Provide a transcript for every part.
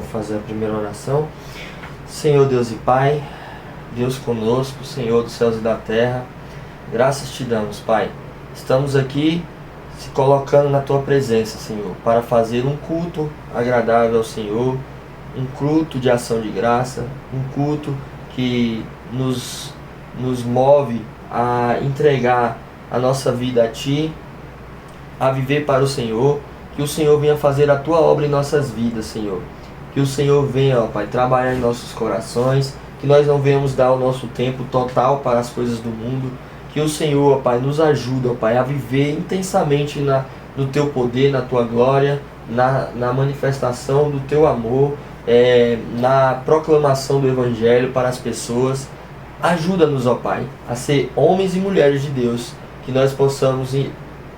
vou fazer a primeira oração. Senhor Deus e Pai, Deus conosco, Senhor dos céus e da terra, graças te damos, Pai. Estamos aqui se colocando na Tua presença, Senhor, para fazer um culto agradável ao Senhor, um culto de ação de graça, um culto que nos move a entregar a nossa vida a Ti, a viver para o Senhor. Que o Senhor venha fazer a Tua obra em nossas vidas, Senhor. Que o Senhor venha, ó Pai, trabalhar em nossos corações, que nós não venhamos dar o nosso tempo total para as coisas do mundo. Que o Senhor, ó Pai, nos ajude, ó Pai, a viver intensamente no Teu poder, na Tua glória, na manifestação do Teu amor, na proclamação do Evangelho para as pessoas. Ajuda-nos, ó Pai, a ser homens e mulheres de Deus, que nós possamos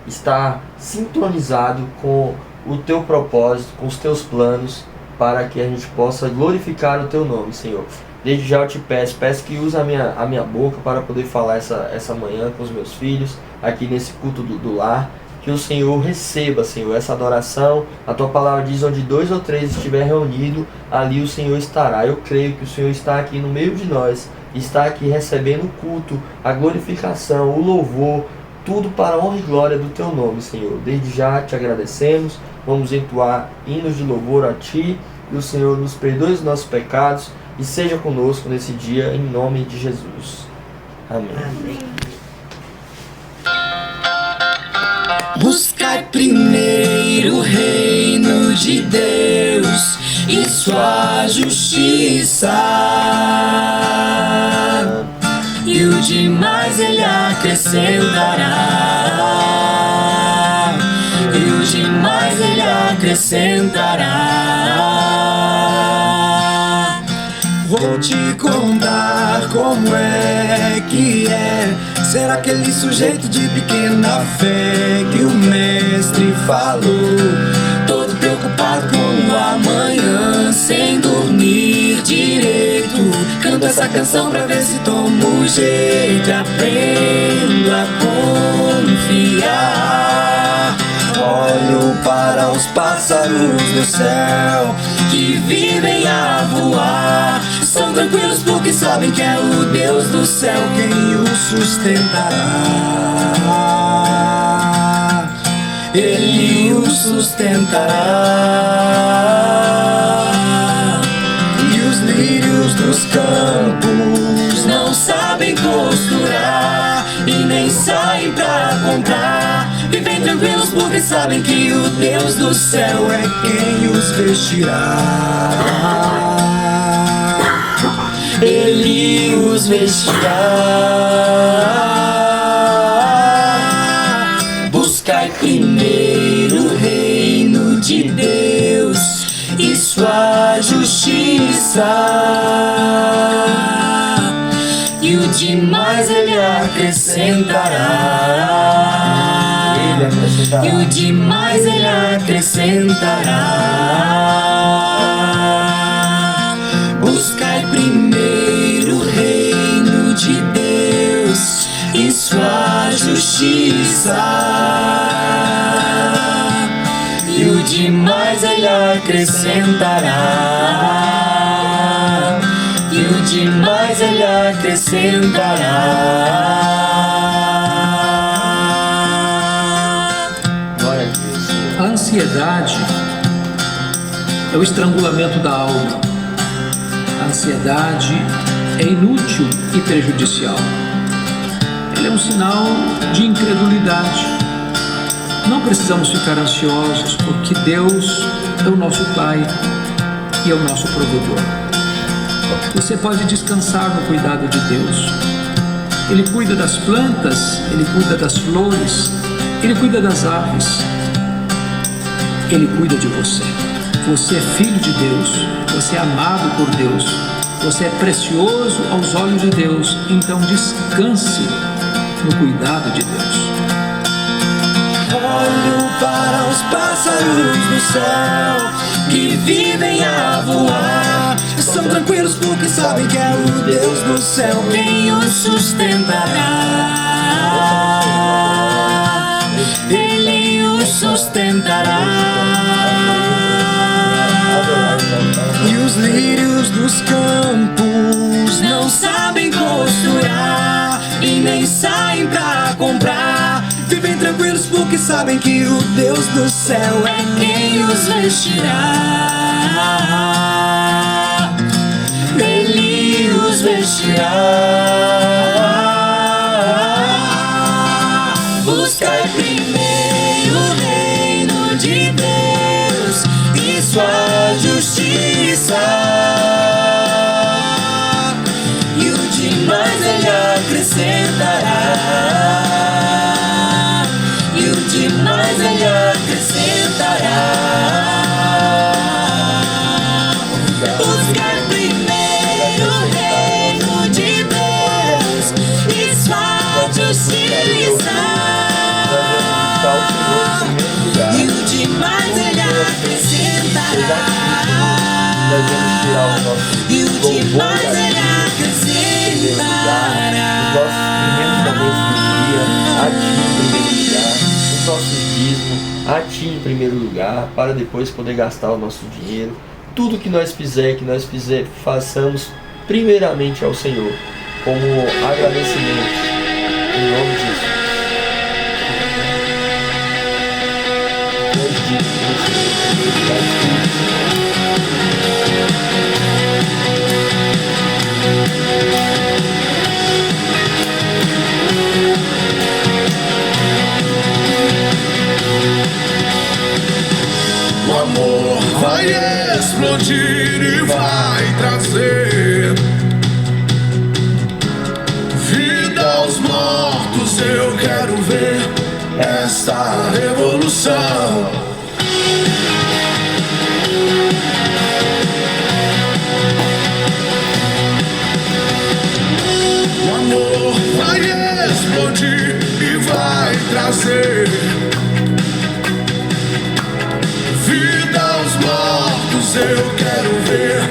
estar sintonizado com o Teu propósito, com os Teus planos, para que a gente possa glorificar o Teu nome, Senhor. Desde já eu te peço que use a minha boca para poder falar essa manhã com os meus filhos, aqui nesse culto do lar. Que o Senhor receba, Senhor, essa adoração. A Tua palavra diz: onde 2 ou 3 estiver reunido, ali o Senhor estará. Eu creio que o Senhor está aqui no meio de nós, está aqui recebendo o culto, a glorificação, o louvor, tudo para a honra e glória do Teu nome, Senhor. Desde já te agradecemos, vamos entoar hinos de louvor a Ti, e o Senhor nos perdoe os nossos pecados e seja conosco nesse dia, em nome de Jesus. Amém. Amém. Buscai primeiro o reino de Deus e sua justiça, e o demais Ele acrescentará, e o demais Ele acrescentará. Vou te contar como é que é ser aquele sujeito de pequena fé que o mestre falou, todo preocupado com o amanhã, sem dormir direito. Canto essa canção pra ver se tomo jeito, aprendo a confiar. Olho para os pássaros do céu que vivem a voar. São tranquilos porque sabem que é o Deus do céu quem os sustentará. Ele os sustentará. E os lírios dos campos não sabem costurar e nem saem pra comprar. Vivem tranquilos porque sabem que o Deus do céu é quem os vestirá. Ele os vestirá. Buscai primeiro o reino de Deus e sua justiça, e o demais Ele acrescentará. E o demais Ele acrescentará. Buscai primeiro o reino de Deus e sua justiça, e o demais Ele acrescentará. E o demais Ele acrescentará. Glória a Deus, Senhor. A ansiedade é o estrangulamento da alma. A ansiedade é inútil e prejudicial. Ela é um sinal de incredulidade. Não precisamos ficar ansiosos, porque Deus é o nosso Pai e é o nosso provedor. Você pode descansar no cuidado de Deus. Ele cuida das plantas, Ele cuida das flores, Ele cuida das aves. Ele cuida de você. Você é filho de Deus, você é amado por Deus, você é precioso aos olhos de Deus, então descanse no cuidado de Deus. Olho para os pássaros do céu que vivem a voar. São tranquilos porque sabem que é o Deus do céu quem os sustentará. Ele os sustentará. os campos não sabem costurar e nem saem pra comprar. Vivem tranquilos porque sabem que o Deus do céu é quem os vestirá. Ele os vestirá. Buscai primeiro o reino de Deus e sua justiça, e o demais Ele acrescentará. E o demais Ele acrescentará. Buscar primeiro o reino de Deus e sua justiça, e o demais Ele acrescentará. E o demais Ele acrescentará. Nossos dízimos a Ti em primeiro lugar, para depois poder gastar o nosso dinheiro. Tudo que nós fizer, façamos primeiramente ao Senhor, como agradecimento, em nome de Jesus. O amor vai explodir e vai trazer vida aos mortos. Eu quero ver esta revolução. O amor vai explodir e vai trazer vida aos mortos. Eu quero ver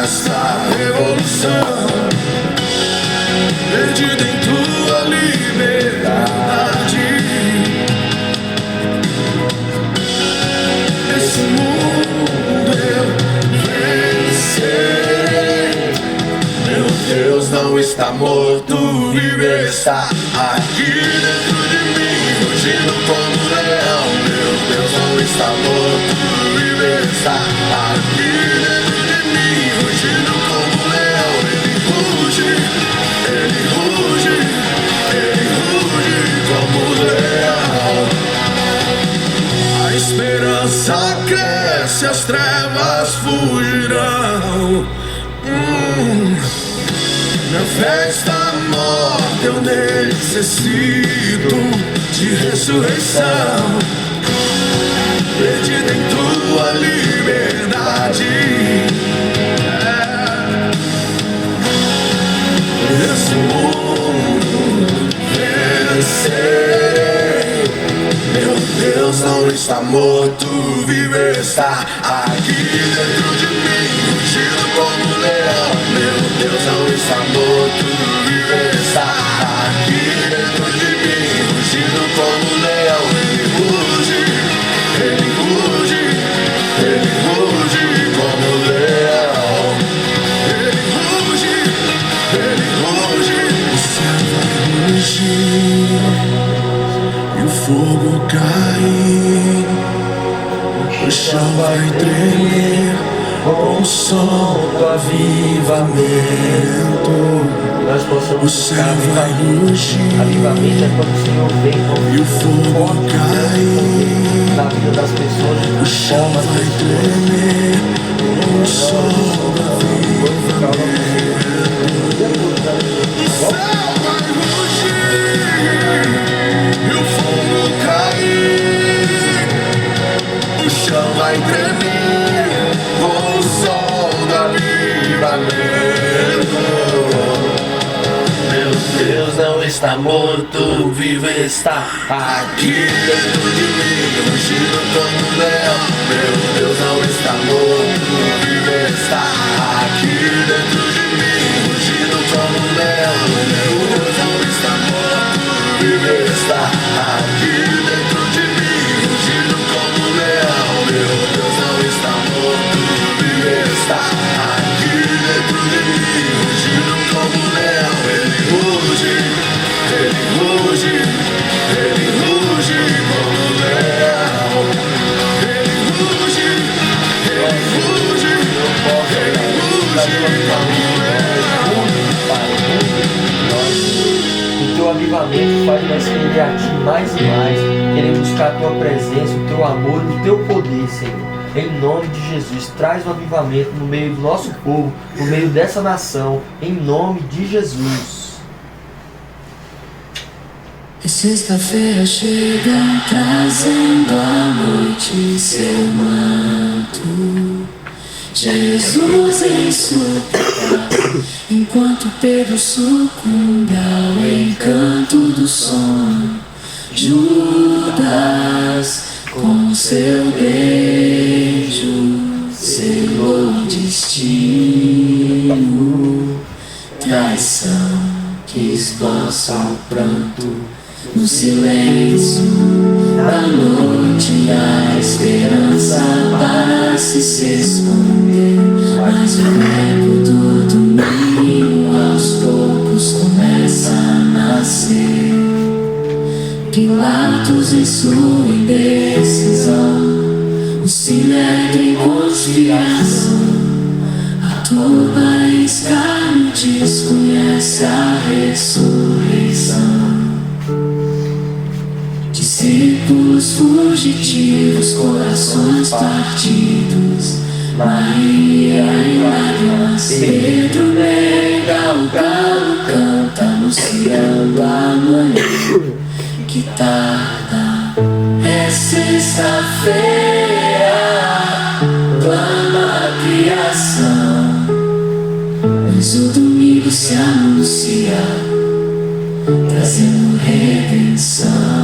essa revolução. Perdida em tua liberdade, esse mundo eu vencerei. Meu Deus não está morto, vive, está aqui dentro de mim, rugindo como um leão. Meu Deus não está morto, vive, está aqui dentro de mim, rugindo como um leão. Ele ruge, ele ruge, ele ruge como um leão. A esperança cresce, as trevas fugirão. Minha fé está morta, eu necessito de ressurreição. Perdida em tua liberdade, esse mundo vencerei. Meu Deus não está morto, vive, está aqui dentro de mim, rugindo como um leão. Meu Deus não está morto, vive, está aqui dentro de mim, rugindo como um leão. Ele ruge, ele ruge, ele ruge como um leão. Ele ruge, o céu vai rugir e o fogo cair, o chão vai tremer com o som do avivamento. Nós possamos O céu vai rugir avivamento é quando o Senhor vem e o fogo cair, na vida das pessoas, o chão vai tremer com o som do avivamento. O céu vai rugir e o fogo cair, o chão vai tremer com o som do avivamento. Meu Deus não está morto, vivo está aqui dentro de mim, rugindo como um leão. Meu Deus não está morto, vivo está aqui dentro de mim, rugindo como um leão. Meu Deus não está morto, vivo está aqui dentro de mim, rugindo como um leão. Meu Deus não está morto, vivo está aqui trazer o avivamento, Pai, o teu avivamento faz nós querer a Ti mais e mais, querer buscar a Tua presença, o Teu amor e o Teu poder, Senhor. Em nome de Jesus, traz o avivamento no meio do nosso povo, no meio dessa nação, em nome de Jesus. E sexta-feira chega trazendo à noite seu manto. Jesus em sua terra, enquanto Pedro sucumbe ao encanto do sono. Judas, com seu beijo, selou o destino. Traição que esboça o pranto no silêncio da noite, a esperança parece se esconder, mas o eco do domingo aos poucos começa a nascer. Pilatos em sua indecisão, o sinédrio em conspiração, a turba em escárnio desconhece a ressurreição. Discípulos fugitivos, corações partidos, Maria em lágrimas, Pedro nega, o galo canta anunciando a manhã que tarda. É sexta-feira, clama a criação, mas o domingo se anuncia, trazendo redenção.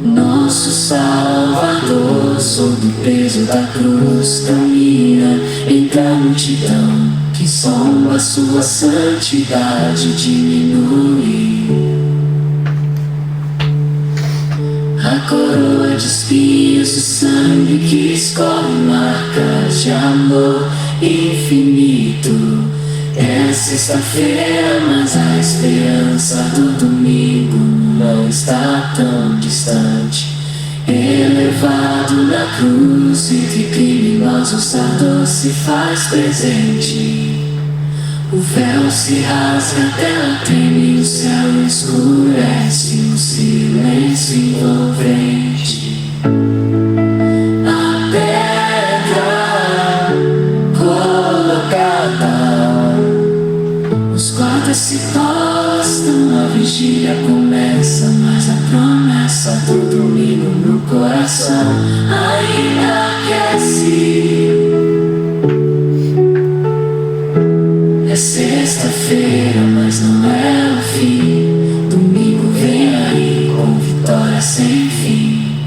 Nosso Salvador, sob o peso da cruz, caminha entre a multidão que som a sua santidade diminui. A coroa de espinhos, o sangue que escorre, marcas de amor infinito. É sexta-feira, mas a esperança do domingo não está tão distante. Elevado na cruz, entre criminosos a dor se faz presente. O véu se rasga, a terra treme, o céu escurece, um silêncio envolvente. A pedra colocada, os guardas se postam, a vigília começa, mas a promessa do domingo no coração ainda aquece. É sexta-feira, mas não é o fim. Domingo vem aí com vitória sem fim.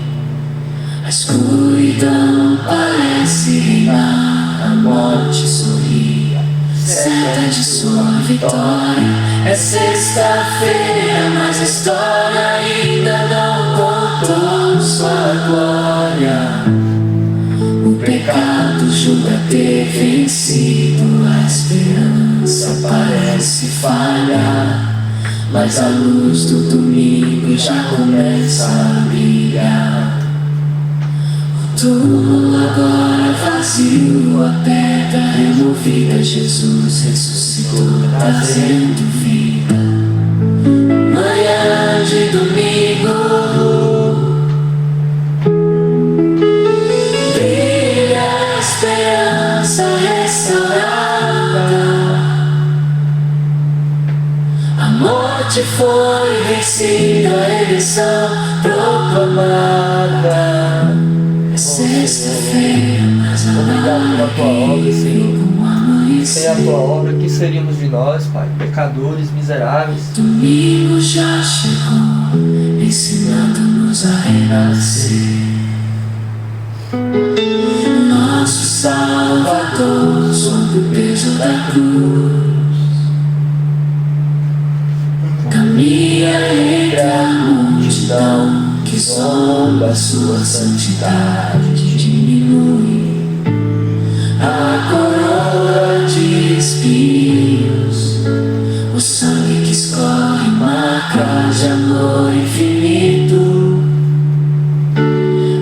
A escuridão parece reinar, a morte sorri, certa de sua vitória. É sexta-feira, mas a história ainda não contou sua glória. O pecado julga ter vencido, a esperança parece falhar, mas a luz do domingo já começa a brilhar. O túmulo agora vazio, a pedra removida, Jesus ressuscitou, trazendo vida. Manhã de domingo, brilha a esperança restaurada. A morte foi vencida, a eleição proclamada. É sexta-feira, mas Obrigado pela tua obra, Senhor. Sem a tua amanhecer. obra, que seríamos de nós, Pai? Pecadores, miseráveis. Domingo já chegou, ensinando-nos a renascer. Nosso Salvador, sob o peso da cruz, caminha entre a multidão que zomba a sua santidade, diminui. A coroa de espinhos, o sangue que escorre, marcas de amor infinito.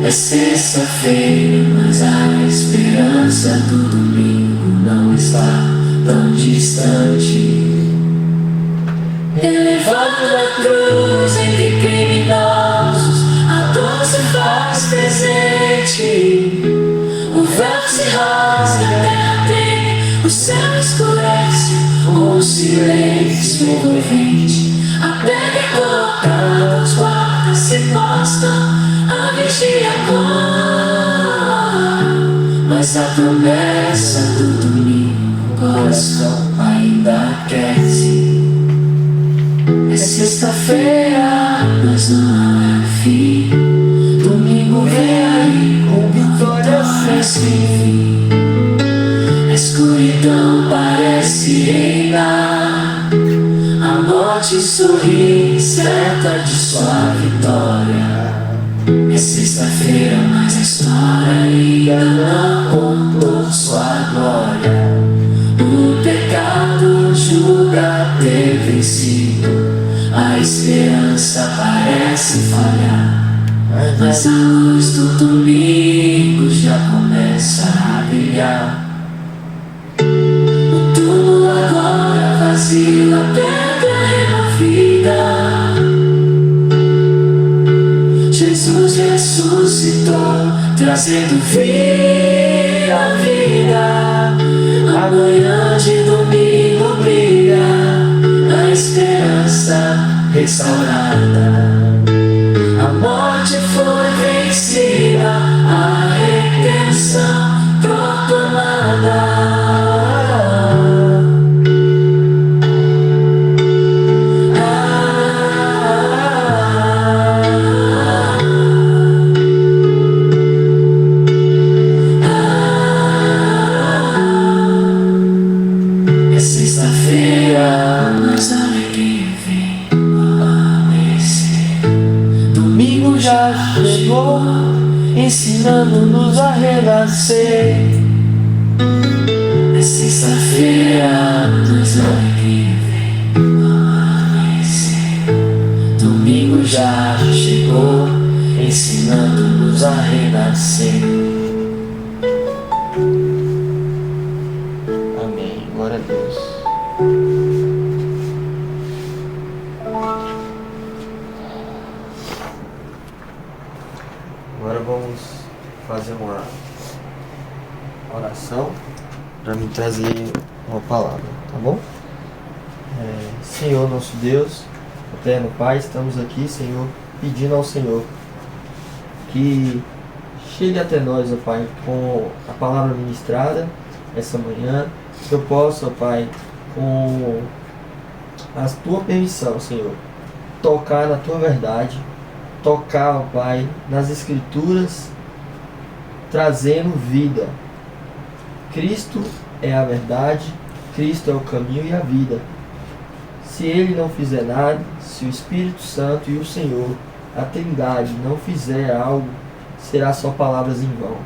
É sexta-feira, mas a esperança tão distante. Elevado na cruz entre criminosos, a dor se faz presente. O véu se rasga, a terra treme, o céu escurece, um silêncio envolvente. A pedra é colocada, os guardas se postam, a vigia clama. Mas a promessa do domingo, o coração ainda aquece. É sexta-feira, mas não é fim. Domingo vem aí, com vitória sem fim. A escuridão parece reinar, a morte sorri, certa de sua vitória. É sexta-feira, mas a história ainda não contou sua glória. O pecado julga ter vencido, a esperança parece falhar, mas a luz do domingo já começa a brilhar. O túmulo agora vazio, a pedra removida. Jesus ressuscitou, trazendo vida à vida. Amanhã de domingo brilha, a esperança restaurada. A morte foi vencida, a redenção proclamada. É sexta-feira, mas a alegria vem amanhecer. Domingo já chegou, ensinando-nos a renascer. É sexta-feira, mas a alegria vem amanhecer. Domingo já chegou, ensinando-nos a renascer. Amém. Glória a Deus. Agora vamos fazer uma oração para me trazer uma palavra, tá bom? Senhor, nosso Deus, eterno Pai, estamos aqui, Senhor, pedindo ao Senhor que chegue até nós, ó Pai, com a palavra ministrada essa manhã, que eu possa, ó Pai, com a Tua permissão, Senhor, tocar na Tua verdade, tocar, ó Pai, nas Escrituras, trazendo vida. Cristo é a verdade, Cristo é o caminho e a vida. Se Ele não fizer nada, se o Espírito Santo e o Senhor, a Trindade, não fizer algo, será só palavras em vão.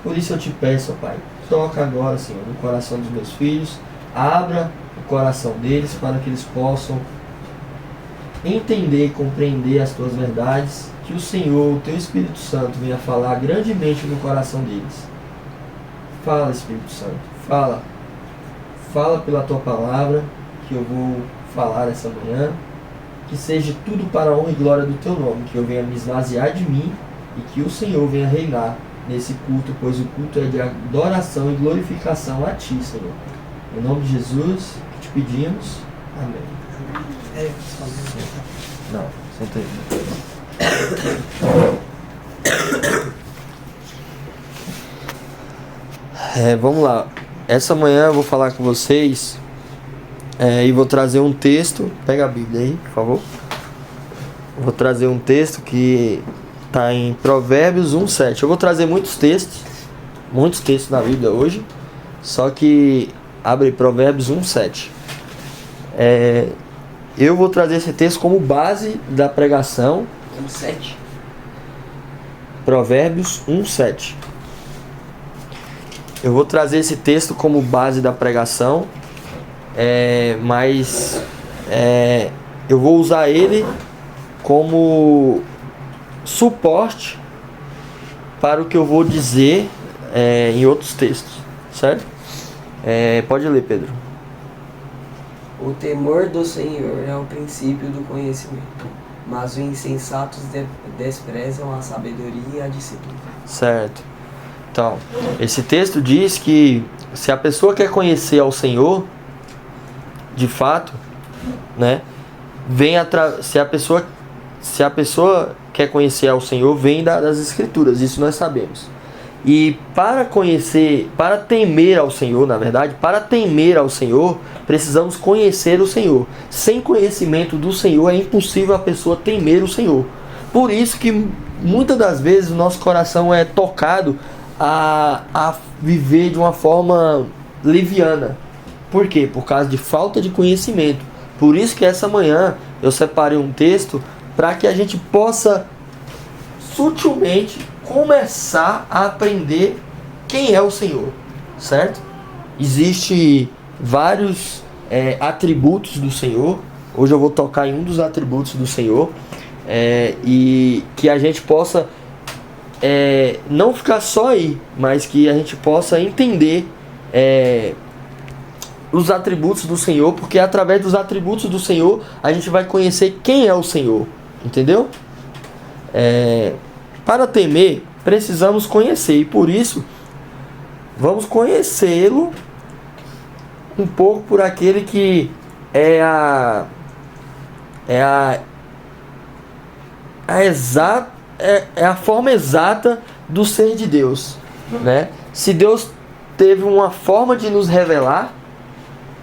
Por isso eu te peço, ó Pai, toca agora, Senhor, no coração dos meus filhos, abra o coração deles para que eles possam entender e compreender as Tuas verdades, que o Senhor, o Teu Espírito Santo, venha falar grandemente no coração deles. Fala, Espírito Santo, fala. Fala pela Tua palavra, que eu vou falar essa manhã, que seja tudo para a honra e glória do Teu nome, que eu venha me esvaziar de mim e que o Senhor venha reinar nesse culto, pois o culto é de adoração e glorificação a Ti, Senhor. Em nome de Jesus, que te pedimos. Amém. Não, senta aí. Vamos lá. Essa manhã eu vou falar com vocês e vou trazer um texto. Pega a Bíblia aí, por favor. Vou trazer um texto que está em Provérbios 1:7. Eu vou trazer muitos textos na Bíblia hoje. Só que abre Provérbios 1:7. Eu vou trazer esse texto como base da pregação. 1:7. Provérbios 1:7. Eu vou trazer esse texto como base da pregação, mas eu vou usar ele como suporte para o que eu vou dizer em outros textos, certo? Pode ler, Pedro. O temor do Senhor é o princípio do conhecimento, mas os insensatos desprezam a sabedoria e a disciplina. Certo. Então, esse texto diz que se a pessoa quer conhecer ao Senhor, de fato, né, se a pessoa quer conhecer ao Senhor, vem das Escrituras, isso nós sabemos. E para temer ao Senhor, na verdade, para temer ao Senhor, precisamos conhecer o Senhor. Sem conhecimento do Senhor, é impossível a pessoa temer o Senhor. Por isso que muitas das vezes o nosso coração é tocado a viver de uma forma leviana. Por quê? Por causa de falta de conhecimento. Por isso que essa manhã eu separei um texto para que a gente possa sutilmente começar a aprender quem é o Senhor, certo? Existem vários atributos do Senhor. Hoje eu vou tocar em um dos atributos do Senhor, e que a gente possa não ficar só aí, mas que a gente possa entender os atributos do Senhor, porque através dos atributos do Senhor a gente vai conhecer quem é o Senhor, entendeu? Para temer, precisamos conhecer, e por isso vamos conhecê-lo um pouco por aquele que é a forma exata do ser de Deus, né? Se Deus teve uma forma de nos revelar,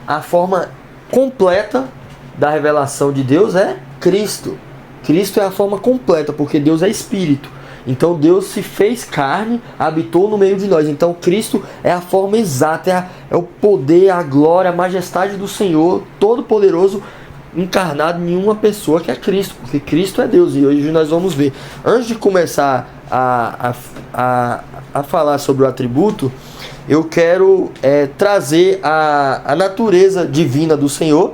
a forma completa da revelação de Deus é Cristo. Cristo é a forma completa, porque Deus é Espírito. Então Deus se fez carne, habitou no meio de nós. Então Cristo é a forma exata, é o poder, a glória, a majestade do Senhor Todo-Poderoso encarnado em uma pessoa, que é Cristo, porque Cristo é Deus. E hoje nós vamos ver. Antes de começar a falar sobre o atributo, eu quero trazer a natureza divina do Senhor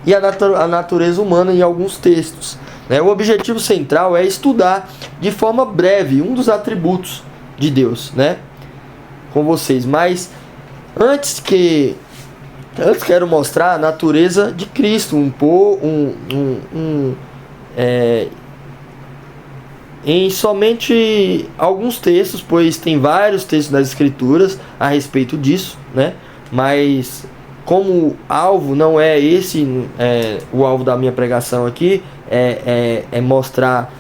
e a natureza humana em alguns textos. O objetivo central é estudar de forma breve um dos atributos de Deus, com vocês. Mas antes quero mostrar a natureza de Cristo em somente alguns textos, pois tem vários textos das Escrituras a respeito disso, mas como alvo não é esse o alvo da minha pregação aqui, é mostrar,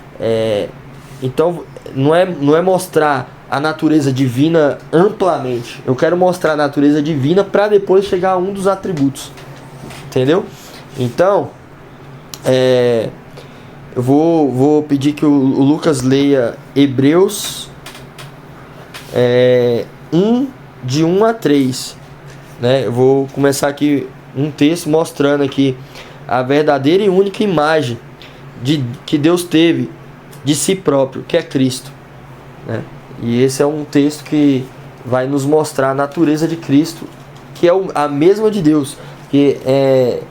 então não é mostrar a natureza divina amplamente. Eu quero mostrar a natureza divina para depois chegar a um dos atributos, entendeu? Então eu vou pedir que o Lucas leia Hebreus 1, de 1 a 3. Eu vou começar aqui um texto mostrando aqui a verdadeira e única imagem que Deus teve de si próprio, que é Cristo, E esse é um texto que vai nos mostrar a natureza de Cristo, que é a mesma de Deus, que é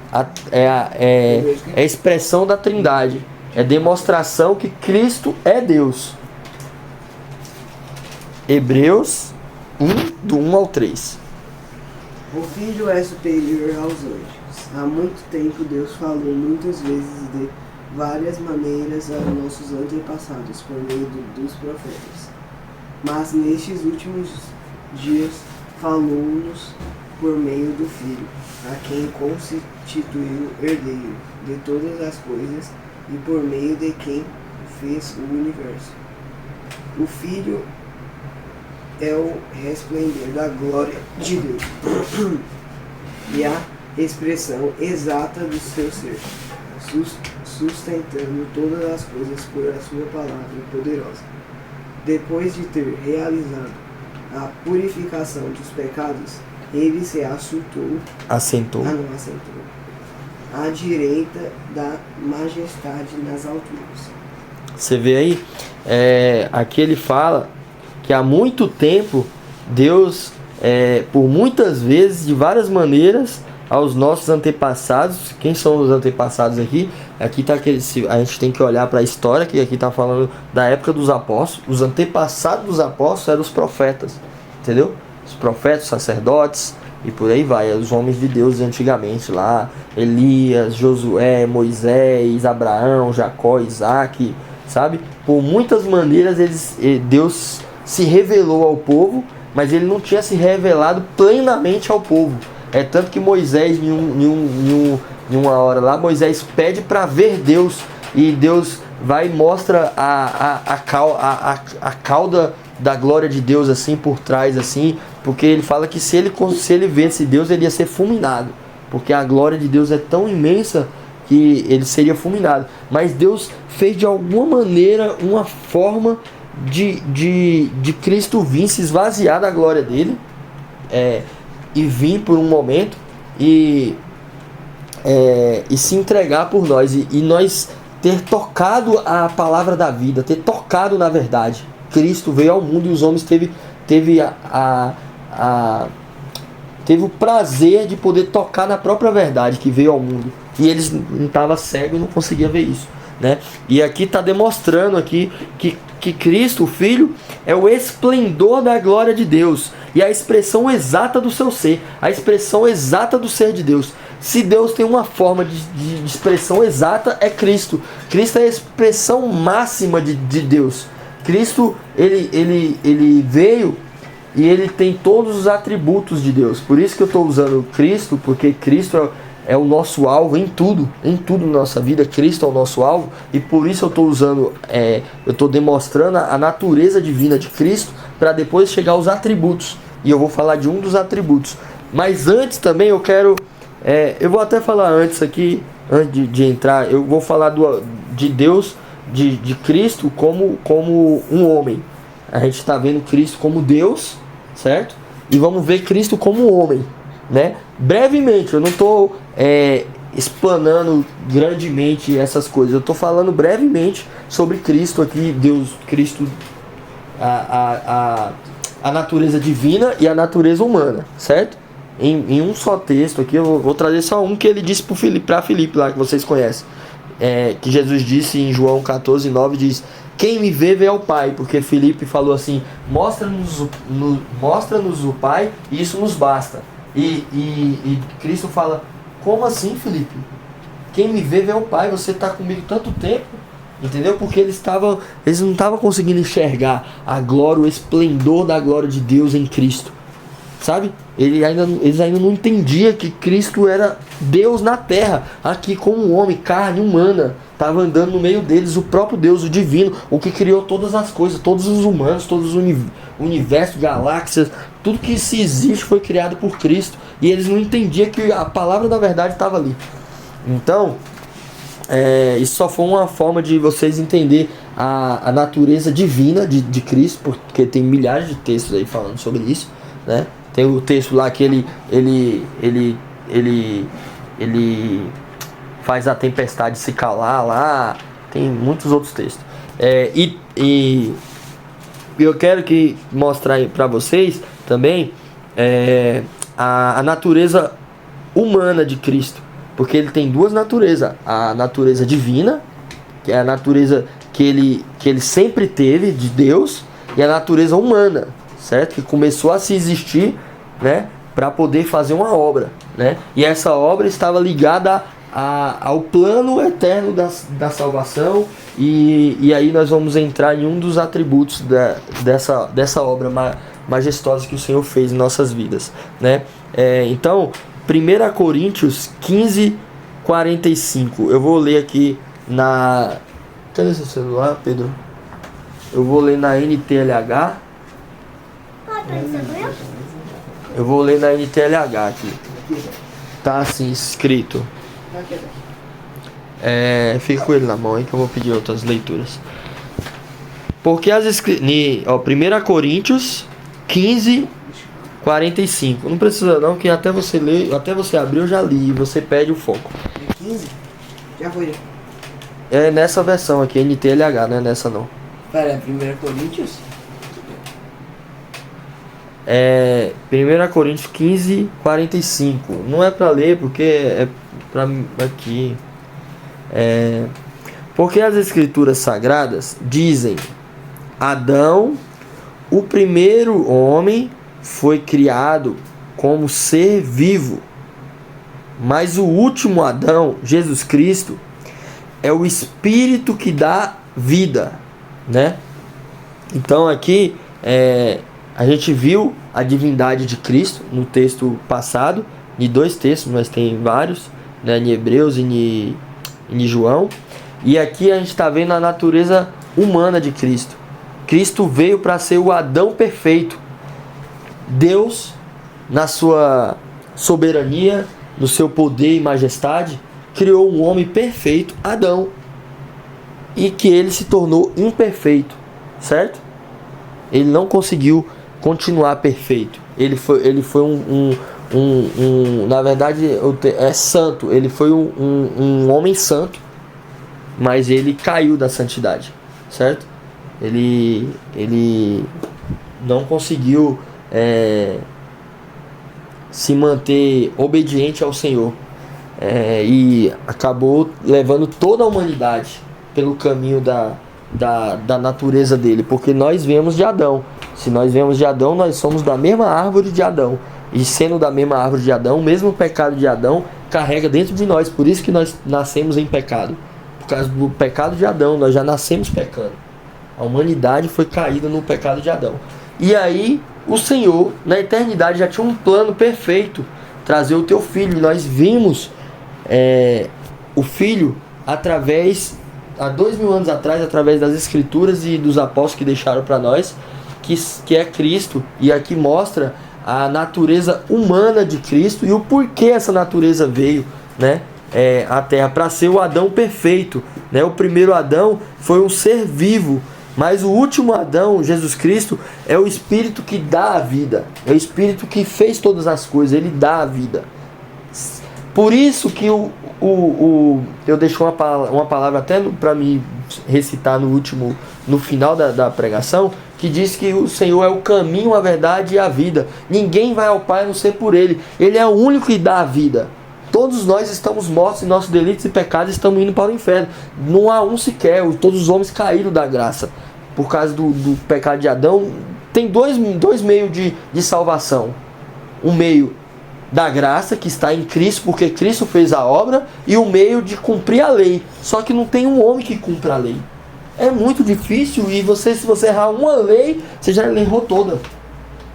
a expressão da Trindade, é demonstração que Cristo é Deus. Hebreus 1, do 1 ao 3. O Filho é superior aos anjos. Há muito tempo Deus falou muitas vezes de várias maneiras aos nossos antepassados por meio dos profetas. Mas nestes últimos dias falou-nos por meio do Filho, a quem constituiu herdeiro de todas as coisas e por meio de quem fez o universo. O Filho é o resplendor da glória de Deus e a expressão exata do seu ser, sustentando todas as coisas por a sua palavra poderosa. Depois de ter realizado a purificação dos pecados, ele se assentou à direita da majestade nas alturas. Você vê aí, aqui ele fala que há muito tempo Deus, por muitas vezes, de várias maneiras, aos nossos antepassados. Quem são os antepassados aqui? Aqui tá a gente tem que olhar para a história, que aqui está falando da época dos apóstolos. Os antepassados dos apóstolos eram os profetas, entendeu? Os profetas, os sacerdotes, e por aí vai. Os homens de Deus antigamente lá, Elias, Josué, Moisés, Abraão, Jacó, Isaac, sabe? Por muitas maneiras Deus se revelou ao povo, mas ele não tinha se revelado plenamente ao povo. É tanto que Moisés, em uma hora lá, Moisés pede para ver Deus, e Deus vai e mostra a cauda da glória de Deus assim por trás, assim, porque ele fala que se ele visse Deus, ele ia ser fulminado, porque a glória de Deus é tão imensa que ele seria fulminado. Mas Deus fez de alguma maneira uma forma de Cristo vir se esvaziar da glória dele, e vir por um momento e se entregar por nós, e nós ter tocado a palavra da vida, ter tocado na verdade. Cristo veio ao mundo e os homens teve o prazer de poder tocar na própria verdade que veio ao mundo, e eles não estavam cegos e não conseguiam ver isso, né? E aqui está demonstrando aqui que Cristo, o Filho, é o esplendor da glória de Deus e a expressão exata do seu ser, a expressão exata do ser de Deus. Se Deus tem uma forma de expressão exata, é Cristo. Cristo é a expressão máxima de Deus. Cristo, ele veio e ele tem todos os atributos de Deus. Por isso que eu estou usando Cristo, porque Cristo é o nosso alvo em tudo na nossa vida. Cristo é o nosso alvo, e por isso eu estou usando, eu estou demonstrando a natureza divina de Cristo, para depois chegar aos atributos, e eu vou falar de um dos atributos. Mas antes também eu quero, eu vou até falar antes aqui, antes de entrar, eu vou falar de Deus, de Cristo como um homem. A gente está vendo Cristo como Deus, certo? E vamos ver Cristo como homem, né? Brevemente, eu não estou explanando grandemente essas coisas, eu estou falando brevemente sobre Cristo aqui, Deus, Cristo, a natureza divina e a natureza humana, certo? Em um só texto aqui, eu vou trazer só um que ele disse para Filipe lá, que vocês conhecem, que Jesus disse em João 14:9, diz: quem me vê ao Pai, porque Filipe falou assim: mostra-nos o Pai, e isso nos basta. E Cristo fala: como assim, Filipe? Quem me vê ao Pai, você está comigo tanto tempo, entendeu? Porque eles não estavam conseguindo enxergar a glória, o esplendor da glória de Deus em Cristo, sabe? Eles ainda não entendiam que Cristo era Deus na terra, aqui como homem, carne humana, estava andando no meio deles, o próprio Deus, o divino, o que criou todas as coisas, todos os humanos, todos os universos, galáxias, tudo que se existe foi criado por Cristo, e eles não entendiam que a palavra da verdade estava ali. Então, isso só foi uma forma de vocês entenderem a natureza divina de Cristo, porque tem milhares de textos aí falando sobre isso, né? Tem o texto lá que ele faz a tempestade se calar lá. Tem muitos outros textos. E eu quero mostrar para vocês também a natureza humana de Cristo. Porque ele tem duas naturezas. A natureza divina, que é a natureza que ele sempre teve de Deus, e a natureza humana, certo? Que começou a se existir, né, para poder fazer uma obra, né? E essa obra estava ligada ao plano eterno da salvação, e aí nós vamos entrar em um dos atributos dessa obra majestosa que o Senhor fez em nossas vidas, né? Então, 1 Coríntios 15:45, eu vou ler aqui na... Cadê seu celular, Pedro? Eu vou ler na NTLH. Eu vou ler na NTLH aqui. Tá assim escrito. Fica com ele na mão aí que eu vou pedir outras leituras. Porque as escrituras, 1 Coríntios 15:45. Não precisa não, que até você ler, até você abrir eu já li, e você perde o foco. 15? Já foi. É nessa versão aqui, NTLH, não é nessa não. Pera, 1 Coríntios? 1 Coríntios 15:45. Não é para ler, porque é para aqui. Porque as escrituras sagradas dizem: Adão, o primeiro homem, foi criado como ser vivo. Mas o último Adão, Jesus Cristo, é o Espírito que dá vida, né? Então aqui a gente viu a divindade de Cristo no texto passado, em 2 textos, mas tem vários, né? Em Hebreus e em João. E aqui a gente está vendo a natureza humana de Cristo. Cristo veio para ser o Adão perfeito. Deus, na sua soberania, no seu poder e majestade, criou um homem perfeito, Adão, e que ele se tornou imperfeito, certo? Ele não conseguiu continuar perfeito. Ele foi na verdade é santo. Ele foi um homem santo, mas ele caiu da santidade, certo? Ele não conseguiu se manter obediente ao Senhor, e acabou levando toda a humanidade pelo caminho da natureza dele, porque nós viemos de Adão. Se nós viemos de Adão, nós somos da mesma árvore de Adão, e sendo da mesma árvore de Adão, o mesmo pecado de Adão carrega dentro de nós. Por isso que nós nascemos em pecado, por causa do pecado de Adão. Nós já nascemos pecando. A humanidade foi caída no pecado de Adão. E aí o Senhor, na eternidade, já tinha um plano perfeito: trazer o teu filho. E nós vimos o filho através, há 2000 anos atrás, através das escrituras e dos apóstolos que deixaram para nós, que é Cristo. E aqui mostra a natureza humana de Cristo e o porquê essa natureza veio, né, à Terra, para ser o Adão perfeito, né? O primeiro Adão foi um ser vivo, mas o último Adão, Jesus Cristo, é o Espírito que dá a vida, é o Espírito que fez todas as coisas, ele dá a vida. Por isso que eu deixei uma palavra até para me recitar no final da pregação, que diz que o Senhor é o caminho, a verdade e a vida. Ninguém vai ao Pai a não ser por Ele. Ele é o único que dá a vida. Todos nós estamos mortos em nossos delitos e pecados, estamos indo para o inferno. Não há um sequer. Todos os homens caíram da graça por causa do pecado de Adão. Tem dois meios de salvação. Um meio da graça, que está em Cristo, porque Cristo fez a obra, e o meio de cumprir a lei. Só que não tem um homem que cumpra a lei. É muito difícil, e se você errar uma lei, você já errou toda.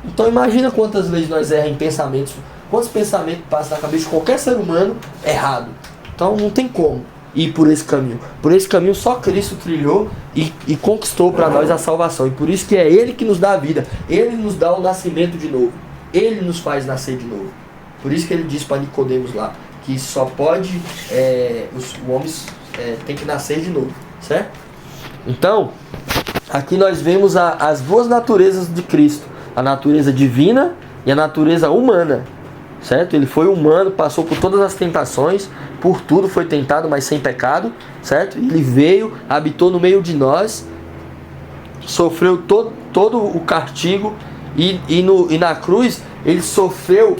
Então imagina quantas leis nós erramos em pensamentos, quantos pensamentos passam na cabeça de qualquer ser humano errado. Então não tem como ir por esse caminho. Por esse caminho só Cristo trilhou e conquistou para nós a salvação. E por isso que é Ele que nos dá a vida. Ele nos dá o nascimento de novo. Ele nos faz nascer de novo. Por isso que ele disse para Nicodemos lá, que só pode, o homem tem que nascer de novo, certo? Então, aqui nós vemos as duas naturezas de Cristo, a natureza divina e a natureza humana, certo? Ele foi humano, passou por todas as tentações, por tudo foi tentado, mas sem pecado, certo? Ele veio, habitou no meio de nós, sofreu todo o castigo, e na cruz ele sofreu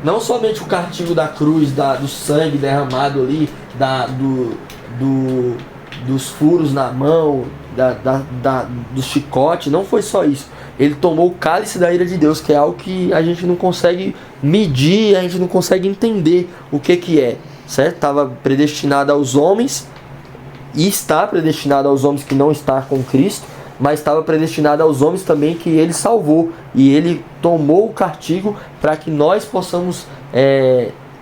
não somente o castigo da cruz, do sangue derramado ali, dos furos na mão, do chicote. Não foi só isso. Ele tomou o cálice da ira de Deus, que é algo que a gente não consegue medir, a gente não consegue entender o que é, certo? Estava predestinado aos homens, e está predestinado aos homens que não estão com Cristo, mas estava predestinado aos homens também que ele salvou, e ele tomou o castigo para que nós possamos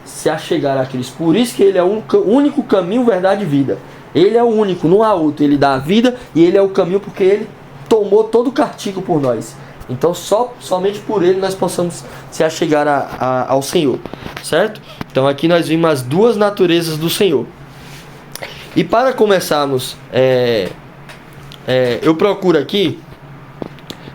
se achegar a Cristo. Por isso que ele é o único caminho, verdade e vida. Ele é o único, não há outro. Ele dá a vida e ele é o caminho, porque ele tomou todo o castigo por nós. Então somente por ele nós possamos se achegar ao Senhor, certo? Então aqui nós vimos as duas naturezas do Senhor. E para começarmos, eu procuro aqui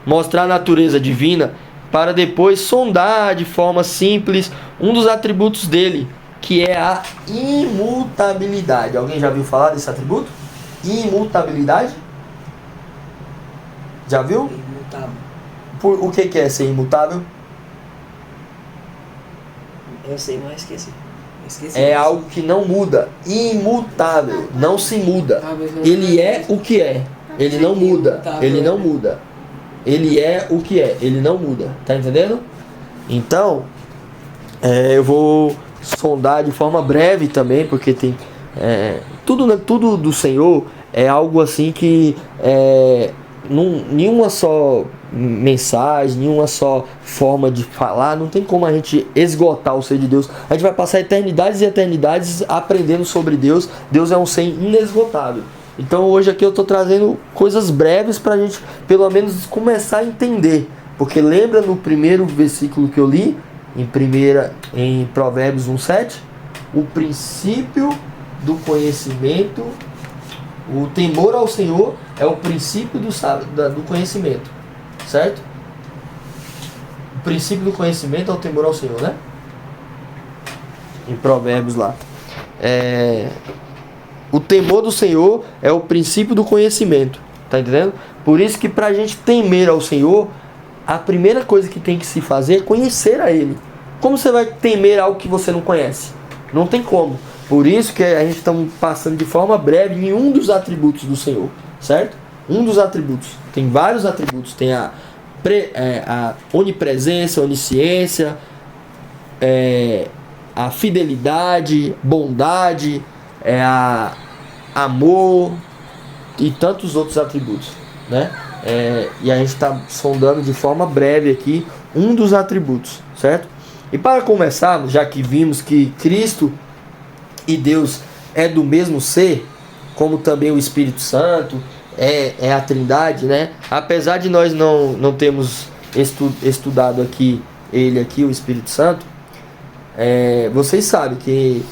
mostrar a natureza divina para depois sondar de forma simples um dos atributos dele, que é a imutabilidade. Alguém já viu falar desse atributo? Imutabilidade? Já viu? Imutável. O que é ser imutável? Eu sei, mas esqueci. É algo que não muda. Imutável. Não se muda. Ele é o que é. Ele não muda. Ele não muda. Ele é o que é. Ele não muda. Tá entendendo? Então, eu vou sondar de forma breve também, porque tem tudo do Senhor é algo assim que nenhuma só mensagem, nenhuma só forma de falar, não tem como a gente esgotar o ser de Deus. A gente vai passar eternidades e eternidades aprendendo sobre Deus. Deus é um ser inesgotável. Então hoje aqui eu estou trazendo coisas breves para a gente pelo menos começar a entender. Porque lembra no primeiro versículo que eu li, em Provérbios 1:7, o princípio do conhecimento, o temor ao Senhor é o princípio do conhecimento, certo? O princípio do conhecimento é o temor ao Senhor, né? Em Provérbios lá. O temor do Senhor é o princípio do conhecimento, tá entendendo? Por isso que pra gente temer ao Senhor, a primeira coisa que tem que se fazer é conhecer a Ele. Como você vai temer algo que você não conhece? Não tem como. Por isso que a gente está passando de forma breve em um dos atributos do Senhor, certo? Um dos atributos. Tem vários atributos. Tem a onipresença, onisciência, a fidelidade, bondade, amor e tantos outros atributos, né? E a gente está sondando de forma breve aqui um dos atributos, certo? E para começarmos, já que vimos que Cristo e Deus é do mesmo ser, como também o Espírito Santo é a Trindade, né? Apesar de nós não termos estudado aqui o Espírito Santo, vocês sabem que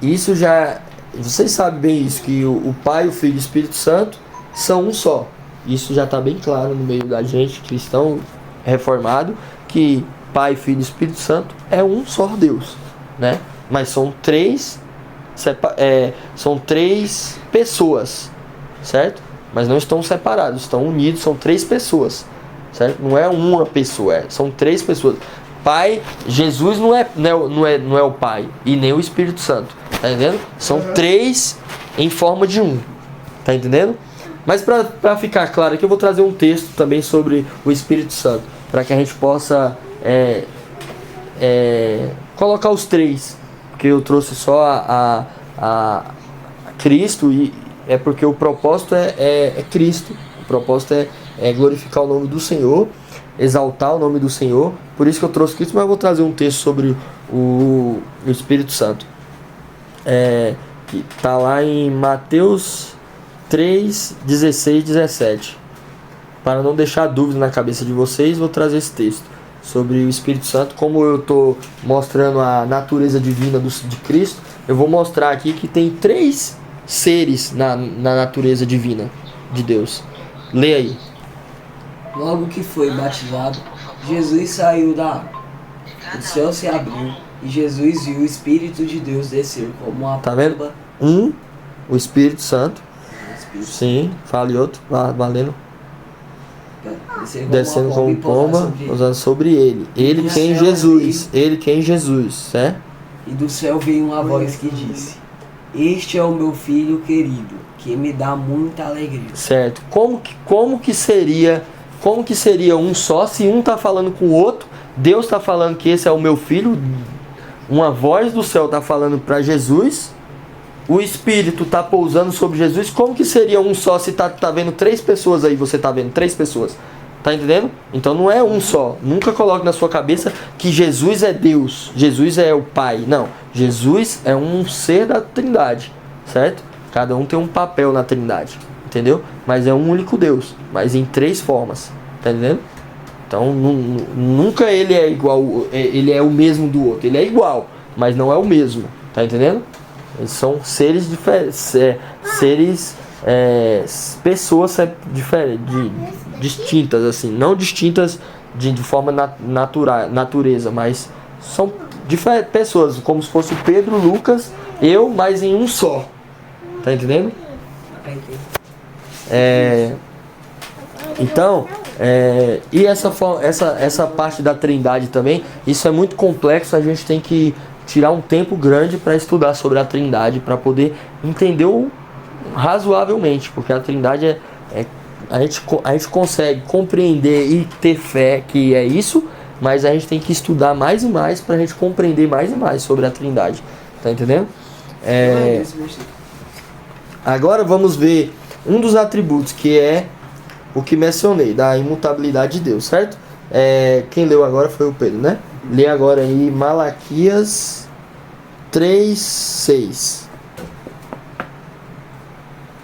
isso já... Vocês sabem bem isso, que o Pai, o Filho e o Espírito Santo são um só. Isso já está bem claro no meio da gente, cristão reformado, que Pai, Filho e Espírito Santo é um só Deus, né? Mas são três pessoas, certo? Mas não estão separados, estão unidos, são três pessoas, certo? Não é uma pessoa, são três pessoas. Pai, Jesus não é o Pai e nem o Espírito Santo, tá entendendo? São três em forma de um, tá entendendo? Mas para ficar claro aqui, eu vou trazer um texto também sobre o Espírito Santo, para que a gente possa colocar os três, porque eu trouxe só a Cristo, e é porque o propósito é Cristo, o propósito é glorificar o nome do Senhor, exaltar o nome do Senhor. Por isso que eu trouxe Cristo, mas eu vou trazer um texto sobre o Espírito Santo, que está lá em Mateus 3, 16, 17. Para não deixar dúvida na cabeça de vocês, vou trazer esse texto sobre o Espírito Santo. Como eu estou mostrando a natureza divina de Cristo, eu vou mostrar aqui que tem três seres na natureza divina de Deus. Lê aí. Logo que foi batizado, Jesus saiu da água. O céu se abriu e Jesus viu o Espírito de Deus descer como uma Tá vendo? pomba. O Espírito Santo. Sim, fale outro. Valendo. Descendo como pomba, usando sobre ele. Ele que é em Jesus. Ele que é em Jesus, certo? E do céu veio uma voz que disse: Este é o meu filho querido, que me dá muita alegria. Certo. Como que seria um só se um está falando com o outro? Deus está falando que esse é o meu filho. Uma voz do céu está falando para Jesus. O Espírito está pousando sobre Jesus. Como que seria um só se tá vendo três pessoas aí? Você está vendo três pessoas. Tá entendendo? Então não é um só. Nunca coloque na sua cabeça que Jesus é Deus. Jesus é o Pai. Não. Jesus é um ser da Trindade. Certo? Cada um tem um papel na Trindade. Entendeu? Mas é um único Deus. Mas em três formas. Tá entendendo? Então nunca ele é igual. Ele é o mesmo do outro. Ele é igual. Mas não é o mesmo. Tá entendendo? Eles são seres diferentes. Pessoas distintas, assim, não distintas de forma natureza, mas são pessoas, como se fosse o Pedro, Lucas, eu, mas em um só. Tá entendendo? Então, e essa parte da Trindade também, isso é muito complexo, a gente tem que tirar um tempo grande para estudar sobre a Trindade, para poder entender razoavelmente, porque a Trindade a gente consegue compreender e ter fé que é isso, mas a gente tem que estudar mais e mais para a gente compreender mais e mais sobre a Trindade. Tá entendendo? Agora vamos ver um dos atributos, que é o que mencionei, da imutabilidade de Deus, certo? Quem leu agora foi o Pedro, né? Lê agora aí Malaquias 3:6.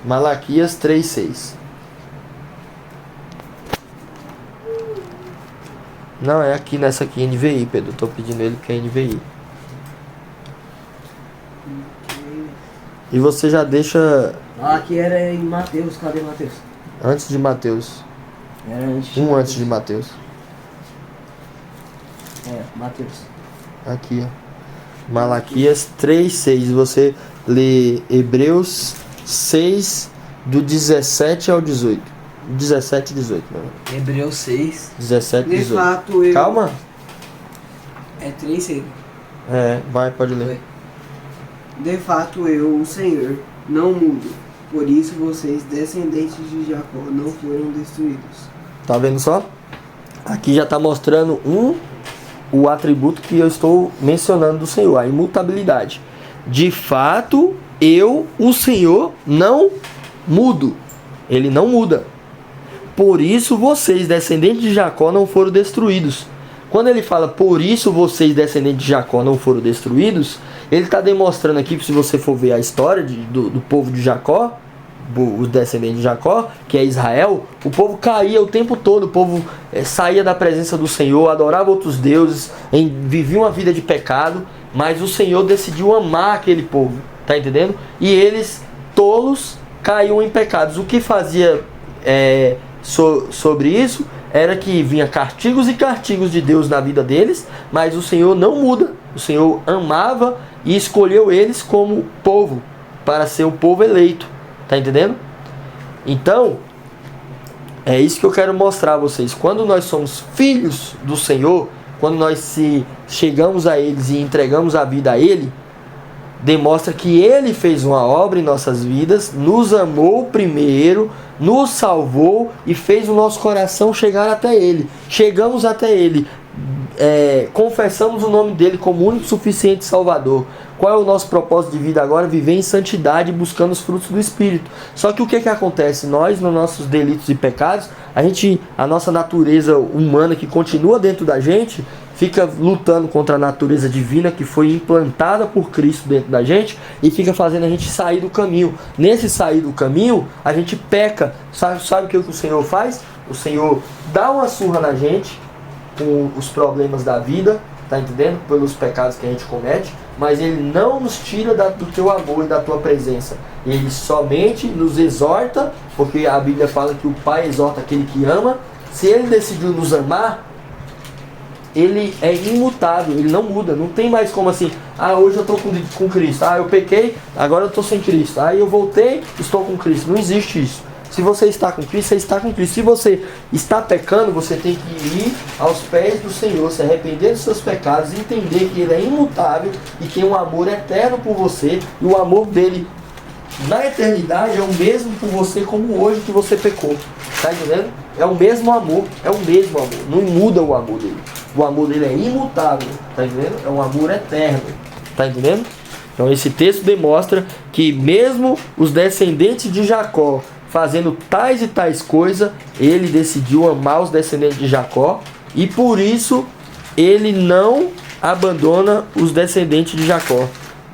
Malaquias 3:6. Não, é aqui nessa aqui, NVI, Pedro. Tô pedindo ele que é NVI. E você já deixa... Aqui era em Mateus, cadê Mateus? Antes de Mateus. Era antes de Antes de Mateus. Mateus. Aqui, ó. Malaquias 3:6. Você lê Hebreus 6, do 17 ao 18. 17 e 18, meu irmão. Hebreus 6. 17 e De 18. fato, eu... Calma. É 3, Vai, pode ler. De fato, eu, o Senhor, não mudo. Por isso vocês, descendentes de Jacó, não foram destruídos. Tá vendo só? Aqui já está mostrando o atributo que eu estou mencionando do Senhor, a imutabilidade. De fato, eu, o Senhor, não mudo. Ele não muda. Por isso vocês, descendentes de Jacó, não foram destruídos. Quando ele fala, por isso vocês, descendentes de Jacó, não foram destruídos, ele está demonstrando aqui, se você for ver a história do povo de Jacó, os descendentes de Jacó, que é Israel, o povo caía o tempo todo, o povo saía da presença do Senhor, adorava outros deuses, vivia uma vida de pecado, mas o Senhor decidiu amar aquele povo, tá entendendo? E eles, tolos, caíam em pecados. O que fazia sobre isso era que vinha castigos e castigos de Deus na vida deles, mas o Senhor não muda. O Senhor amava e escolheu eles como povo, para ser o povo eleito. Tá entendendo? Então, é isso que eu quero mostrar a vocês. Quando nós somos filhos do Senhor, quando nós chegamos a eles e entregamos a vida a Ele, demonstra que Ele fez uma obra em nossas vidas, nos amou primeiro, nos salvou e fez o nosso coração chegar até Ele. Chegamos até Ele, confessamos o nome dEle como único e suficiente Salvador. Qual é o nosso propósito de vida agora? Viver em santidade, buscando os frutos do Espírito. Só que o que acontece? Nós, nos nossos delitos e pecados, a nossa natureza humana que continua dentro da gente, fica lutando contra a natureza divina que foi implantada por Cristo dentro da gente e fica fazendo a gente sair do caminho. Nesse sair do caminho, a gente peca. Sabe o que o Senhor faz? O Senhor dá uma surra na gente com os problemas da vida, tá entendendo? Pelos pecados que a gente comete, mas Ele não nos tira do teu amor e da tua presença. Ele somente nos exorta, porque a Bíblia fala que o Pai exorta aquele que ama. Se Ele decidiu nos amar, Ele é imutável, Ele não muda. Não tem mais como assim, hoje eu estou com Cristo, eu pequei, agora eu estou sem Cristo, eu voltei, estou com Cristo. Não existe isso. Se você está com Cristo, você está com Cristo. Se você está pecando, você tem que ir aos pés do Senhor, se arrepender dos seus pecados, entender que Ele é imutável e tem um amor eterno por você, e o amor dele na eternidade é o mesmo por você como hoje que você pecou. Tá entendendo? É o mesmo amor, não muda o amor dele. O amor dele é imutável, tá entendendo? É um amor eterno, tá entendendo? Então esse texto demonstra que mesmo os descendentes de Jacó fazendo tais e tais coisas, Ele decidiu amar os descendentes de Jacó, e por isso Ele não abandona os descendentes de Jacó.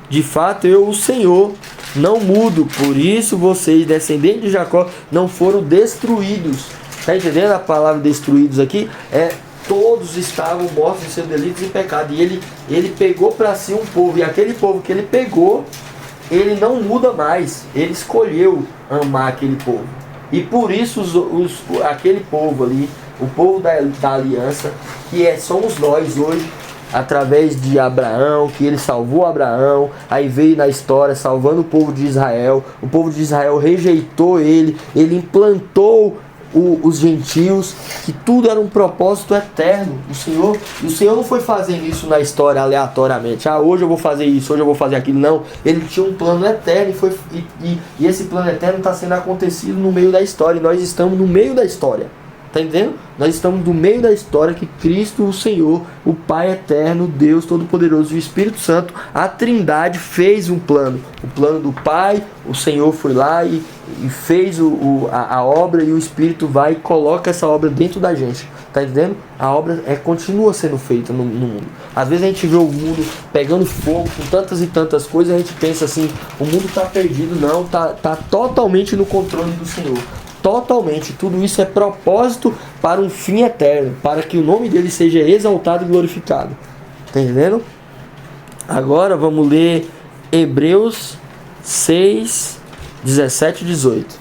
De fato, eu, o Senhor, não mudo. Por isso vocês, descendentes de Jacó, não foram destruídos. Está entendendo a palavra destruídos aqui? Todos estavam mortos em seus delitos e pecados. E ele pegou para si um povo. E aquele povo que Ele pegou, Ele não muda mais. Ele escolheu amar aquele povo. E por isso aquele povo ali, o povo da aliança, que somos nós hoje, através de Abraão, que Ele salvou Abraão, aí veio na história salvando o povo de Israel. O povo de Israel rejeitou Ele implantou os gentios, que tudo era um propósito eterno. O Senhor não foi fazendo isso na história aleatoriamente. Hoje eu vou fazer isso, hoje eu vou fazer aquilo. Não, Ele tinha um plano eterno e esse plano eterno está sendo acontecido no meio da história, e nós estamos no meio da história. Tá entendendo? Nós estamos no meio da história que Cristo, o Senhor, o Pai eterno, Deus Todo-Poderoso e o Espírito Santo, a Trindade fez um plano. O plano do Pai, o Senhor foi lá e fez a obra, e o Espírito vai e coloca essa obra dentro da gente. Tá entendendo? A obra continua sendo feita no mundo. Às vezes a gente vê o mundo pegando fogo com tantas e tantas coisas, a gente pensa assim, o mundo está perdido. Não, tá totalmente no controle do Senhor. Totalmente, tudo isso é propósito para um fim eterno, para que o nome dele seja exaltado e glorificado. Tá entendendo? Agora vamos ler Hebreus 6, 17 e 18.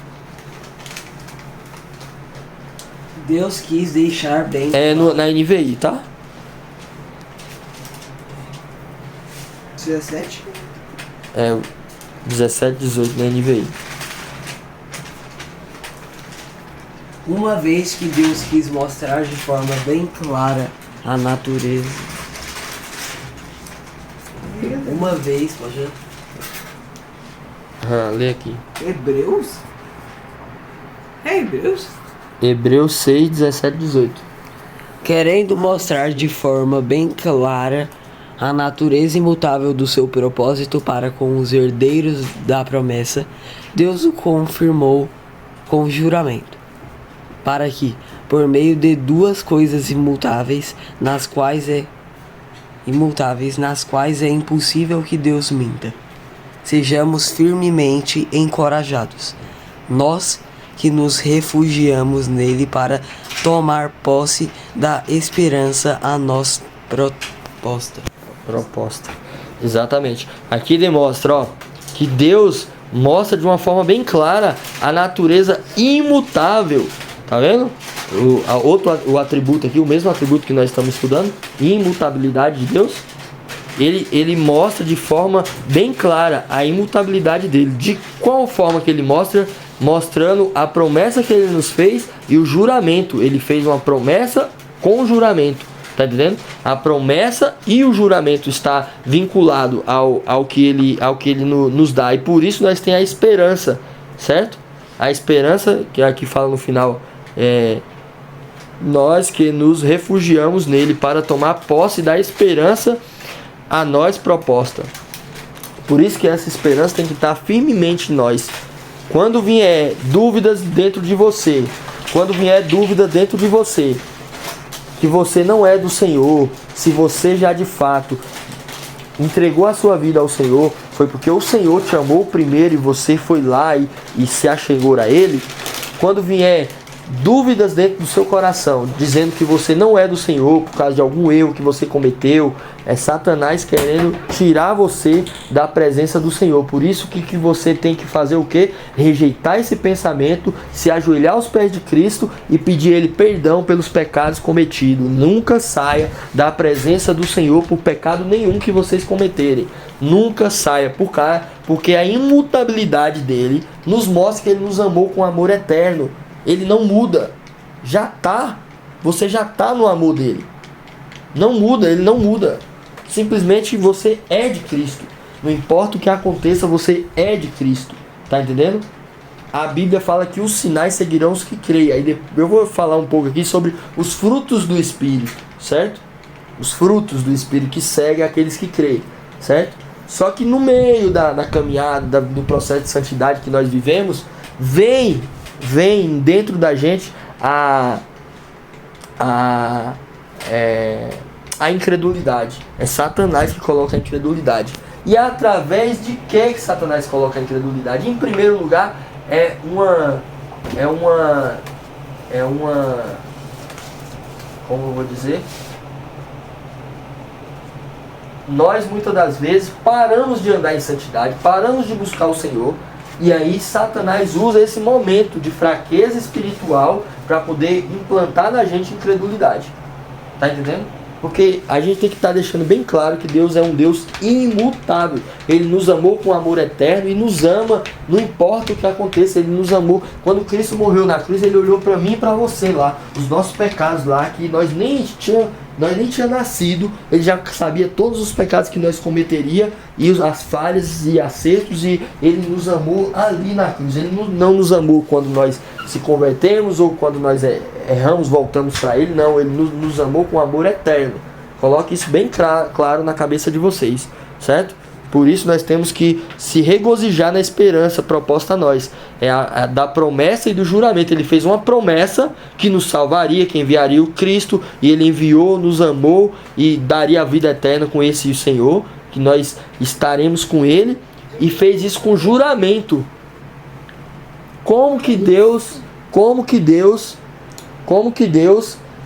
Deus quis deixar bem... Na NVI, tá? 17? 17 e 18 na NVI. Uma vez que Deus quis mostrar de forma bem clara a natureza. Uma vez, pode ir? Lê aqui. Hebreus? É Hebreus? Hebreus 6, 17 e 18. Querendo mostrar de forma bem clara a natureza imutável do seu propósito para com os herdeiros da promessa, Deus o confirmou com juramento, para que, por meio de duas coisas imutáveis, nas quais é impossível que Deus minta, sejamos firmemente encorajados, nós que nos refugiamos nele para tomar posse da esperança a nós proposta. Exatamente. Aqui demonstra, que Deus mostra de uma forma bem clara a natureza imutável. Tá vendo? O atributo aqui, o mesmo atributo que nós estamos estudando, imutabilidade de Deus. Ele mostra de forma bem clara a imutabilidade dele. De qual forma que ele mostra? Mostrando a promessa que ele nos fez e o juramento. Ele fez uma promessa com juramento. Tá entendendo? A promessa e o juramento está vinculado ao que ele nos dá. E por isso nós temos a esperança, certo? A esperança, que aqui fala no final, nós que nos refugiamos nele para tomar posse da esperança a nós proposta. Por isso que essa esperança tem que estar firmemente em nós. Quando vier dúvidas dentro de você, que você não é do Senhor, se você já de fato entregou a sua vida ao Senhor, foi porque o Senhor te amou primeiro e você foi lá e se achegou a Ele. Quando vier dúvidas dentro do seu coração, dizendo que você não é do Senhor por causa de algum erro que você cometeu, é Satanás querendo tirar você da presença do Senhor. Por isso que você tem que fazer o quê? Rejeitar esse pensamento, se ajoelhar aos pés de Cristo e pedir a Ele perdão pelos pecados cometidos. Nunca saia da presença do Senhor por pecado nenhum que vocês cometerem. Nunca saia, porque a imutabilidade dele nos mostra que Ele nos amou com amor eterno. Ele não muda. Você já está no amor dele. Não muda, ele não muda. Simplesmente você é de Cristo. Não importa o que aconteça, você é de Cristo. Tá entendendo? A Bíblia fala que os sinais seguirão os que creem. Aí eu vou falar um pouco aqui sobre os frutos do Espírito, certo? Os frutos do Espírito que seguem aqueles que creem, certo? Só que no meio da caminhada, do processo de santidade que nós vivemos, vem dentro da gente a incredulidade. É Satanás que coloca a incredulidade. E através de que Satanás coloca a incredulidade? Em primeiro lugar, como eu vou dizer? Nós muitas das vezes paramos de andar em santidade, paramos de buscar o Senhor. E aí Satanás usa esse momento de fraqueza espiritual para poder implantar na gente incredulidade. Tá entendendo? Porque a gente tem que estar deixando bem claro que Deus é um Deus imutável. Ele nos amou com amor eterno e nos ama, não importa o que aconteça. Ele nos amou. Quando Cristo morreu na cruz, Ele olhou para mim e para você lá, os nossos pecados lá, que nós nem tinha nascido. Ele já sabia todos os pecados que nós cometeria e as falhas e acertos, e Ele nos amou ali na cruz. Ele não nos amou quando nós se convertemos ou quando nós erramos, voltamos para Ele. Não, Ele nos amou com amor eterno. Coloque isso bem claro na cabeça de vocês, certo? Por isso nós temos que se regozijar na esperança proposta a nós. É a da promessa e do juramento. Ele fez uma promessa que nos salvaria, que enviaria o Cristo, e Ele enviou, nos amou e daria a vida eterna com esse Senhor, que nós estaremos com Ele, e fez isso com juramento. Como que Deus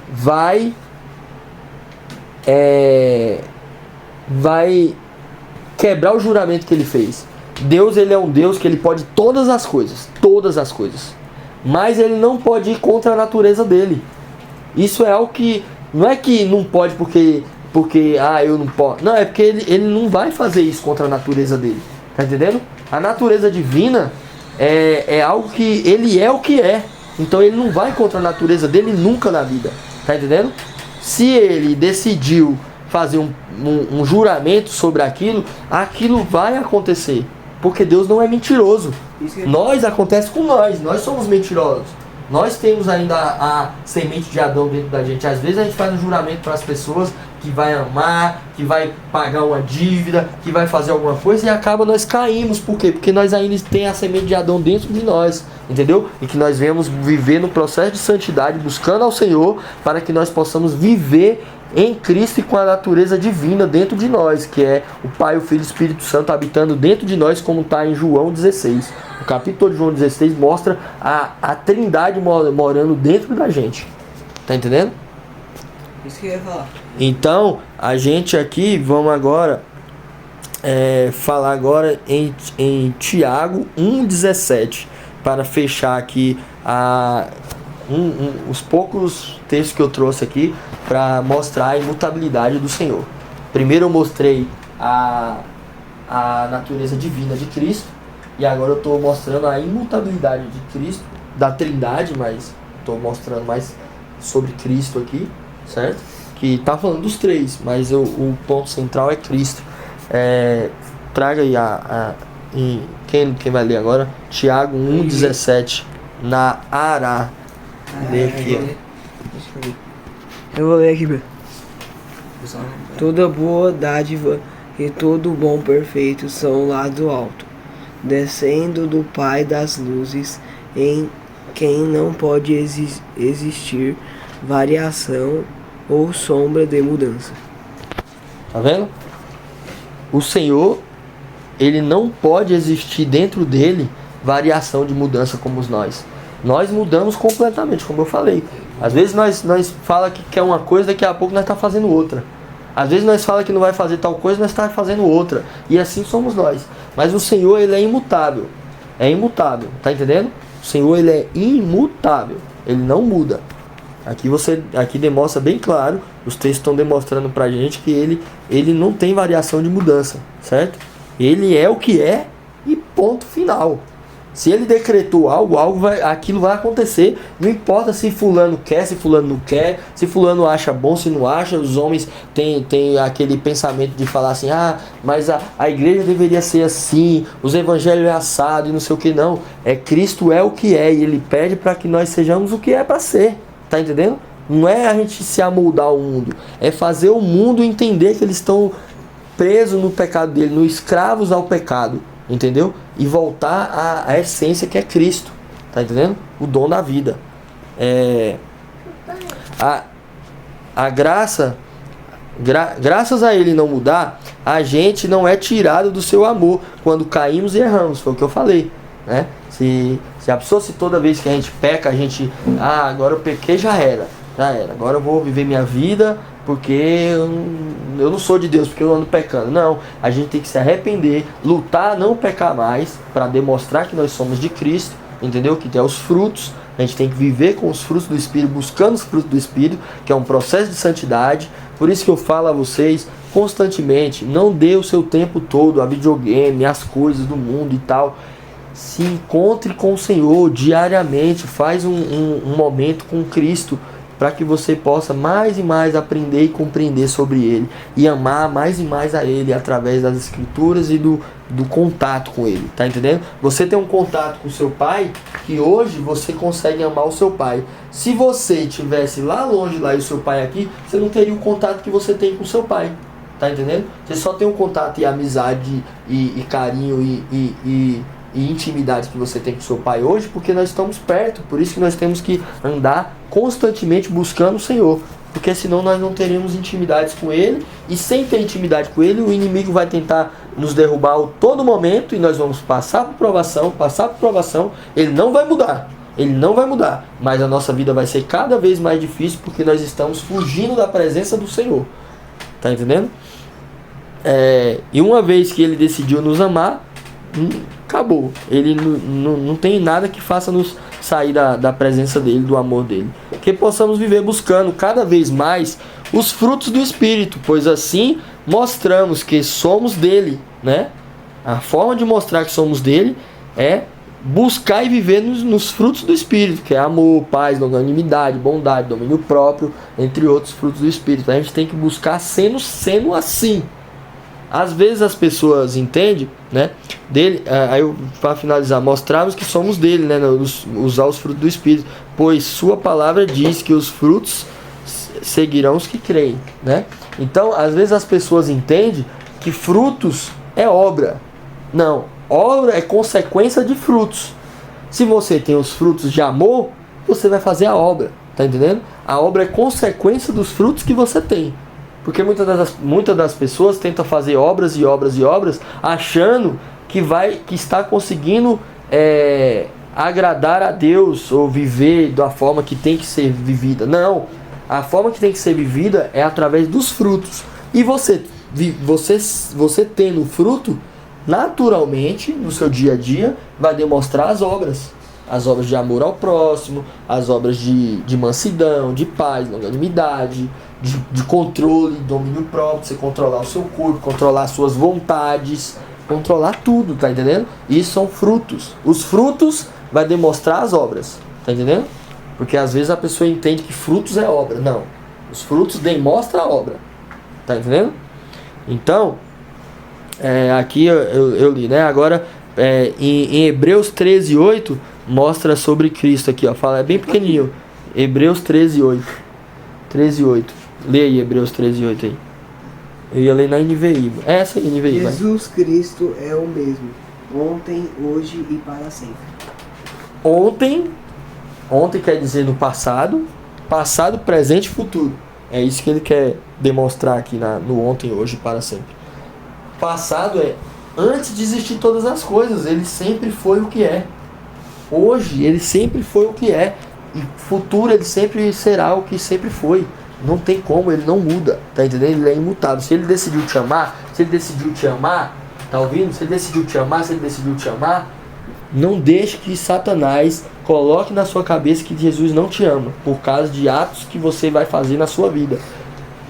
vai quebrar o juramento que Ele fez? Deus, Ele é um Deus que Ele pode todas as coisas, mas Ele não pode ir contra a natureza dele. Isso é algo que não é que não pode porque eu não posso, não, é porque ele não vai fazer isso contra a natureza dele, tá entendendo? A natureza divina é algo que Ele é o que é, então Ele não vai contra a natureza dele nunca na vida, tá entendendo? Se Ele decidiu fazer um juramento sobre aquilo vai acontecer, porque Deus não é mentiroso. Acontece com nós somos mentirosos. Nós temos ainda a semente de Adão dentro da gente. Às vezes a gente faz um juramento para as pessoas que vai amar, que vai pagar uma dívida, que vai fazer alguma coisa, e acaba nós caímos. Por quê? Porque nós ainda temos a semente de Adão dentro de nós, entendeu? E que nós viemos viver no processo de santidade, buscando ao Senhor, para que nós possamos viver em Cristo e com a natureza divina dentro de nós, que é o Pai, o Filho e o Espírito Santo habitando dentro de nós, como está em João 16. O capítulo de João 16 mostra a Trindade morando dentro da gente. Tá entendendo? Isso que eu ia falar. Então, a gente aqui, vamos agora falar agora em Tiago 1,17, para fechar aqui os poucos textos que eu trouxe aqui para mostrar a imutabilidade do Senhor. Primeiro eu mostrei a natureza divina de Cristo, e agora eu estou mostrando a imutabilidade de Cristo, da Trindade, mas estou mostrando mais sobre Cristo aqui, certo? Que está falando dos três, mas o ponto central é Cristo. Traga aí quem vai ler agora? Tiago 1,17 na Ará. Lê aqui, ó. Eu vou ler aqui, meu. Toda boa dádiva e todo bom perfeito são lá do alto, descendo do Pai das luzes, em quem não pode existir variação ou sombra de mudança. Tá vendo? O Senhor, Ele não pode existir dentro dele variação de mudança como nós. Nós mudamos completamente, como eu falei. Às vezes nós fala que quer uma coisa, daqui a pouco nós está fazendo outra. Às vezes nós fala que não vai fazer tal coisa, nós está fazendo outra. E assim somos nós. Mas o Senhor, Ele é imutável. É imutável, tá entendendo? O Senhor, Ele é imutável. Ele não muda. Aqui demonstra bem claro, os textos estão demonstrando pra gente que ele não tem variação de mudança, certo? Ele é o que é e ponto final. Se ele decretou aquilo vai acontecer. Não importa se fulano quer, se fulano não quer, se fulano acha bom, se não acha. Os homens têm aquele pensamento de falar assim, mas a igreja deveria ser assim, os evangelhos é assado e não sei o que. Não, Cristo é o que é, e Ele pede para que nós sejamos o que é para ser. Tá entendendo? Não é a gente se amoldar ao mundo, é fazer o mundo entender que eles estão presos no pecado dele, no escravos ao pecado, entendeu? E voltar à essência que é Cristo, tá entendendo? O dom da vida. A graça, graças a Ele não mudar, a gente não é tirado do seu amor quando caímos e erramos, foi o que eu falei, né? Se a pessoa, se toda vez que a gente peca, a gente, agora eu pequei, já era, agora eu vou viver minha vida, porque eu não sou de Deus, porque eu ando pecando. Não, a gente tem que se arrepender, lutar a não pecar mais, para demonstrar que nós somos de Cristo, entendeu? Que tem os frutos, a gente tem que viver com os frutos do Espírito, buscando os frutos do Espírito, que é um processo de santidade. Por isso que eu falo a vocês constantemente, não dê o seu tempo todo a videogame, as coisas do mundo e tal. Se encontre com o Senhor diariamente, faz um momento com Cristo, para que você possa mais e mais aprender e compreender sobre Ele e amar mais e mais a Ele através das Escrituras e do contato com Ele, tá entendendo? Você tem um contato com o seu pai que hoje você consegue amar o seu pai. Se você estivesse lá longe lá e o seu pai aqui, você não teria o contato que você tem com o seu pai, tá entendendo? Você só tem um contato e amizade e carinho e intimidade que você tem com seu pai hoje porque nós estamos perto. Por isso que nós temos que andar constantemente buscando o Senhor, porque senão nós não teríamos intimidades com Ele, e sem ter intimidade com Ele, o inimigo vai tentar nos derrubar a todo momento e nós vamos passar por provação, Ele não vai mudar, mas a nossa vida vai ser cada vez mais difícil porque nós estamos fugindo da presença do Senhor, tá entendendo? E uma vez que Ele decidiu nos amar, acabou. Ele não tem nada que faça nos sair da presença dele, do amor dele. Que possamos viver buscando cada vez mais os frutos do Espírito, pois assim mostramos que somos dele, né? A forma de mostrar que somos dele é buscar e viver nos frutos do Espírito, que é amor, paz, longanimidade, bondade, domínio próprio, entre outros frutos do Espírito. A gente tem que buscar sendo assim. Às vezes as pessoas entendem, né, dele, aí para finalizar, mostrarmos que somos dele, né, usar os frutos do Espírito, pois sua palavra diz que os frutos seguirão os que creem, né? Então, às vezes as pessoas entendem que frutos é obra. Não, obra é consequência de frutos. Se você tem os frutos de amor, você vai fazer a obra, tá entendendo? A obra é consequência dos frutos que você tem. Porque muitas das pessoas tentam fazer obras e obras e obras, achando que está conseguindo agradar a Deus ou viver da forma que tem que ser vivida. Não, a forma que tem que ser vivida é através dos frutos. E você tendo fruto, naturalmente, no seu dia a dia, vai demonstrar as obras de amor ao próximo, as obras de mansidão, de paz, longanimidade, de controle, domínio próprio, você controlar o seu corpo, controlar as suas vontades, controlar tudo, tá entendendo? Isso são frutos. Os frutos vai demonstrar as obras, tá entendendo? Porque às vezes a pessoa entende que frutos é obra. Não, os frutos demonstram a obra, tá entendendo? Então, aqui eu li, né? Agora, em Hebreus 13:8 mostra sobre Cristo aqui, ó. Fala, é bem pequenininho. Hebreus 13:8. Lê aí Hebreus 13:8 aí. Eu ia ler na NVI. Essa aí, NVI, vai. Jesus Cristo é o mesmo, ontem, hoje e para sempre. Ontem quer dizer no passado, presente e futuro. É isso que ele quer demonstrar aqui no ontem, hoje e para sempre. Passado é antes de existir todas as coisas, ele sempre foi o que é. Hoje ele sempre foi o que é. E futuro ele sempre será o que sempre foi. Não tem como, ele não muda, tá entendendo? Ele é imutável. Se ele decidiu te amar, tá ouvindo? Se ele decidiu te amar, não deixe que Satanás coloque na sua cabeça que Jesus não te ama, por causa de atos que você vai fazer na sua vida.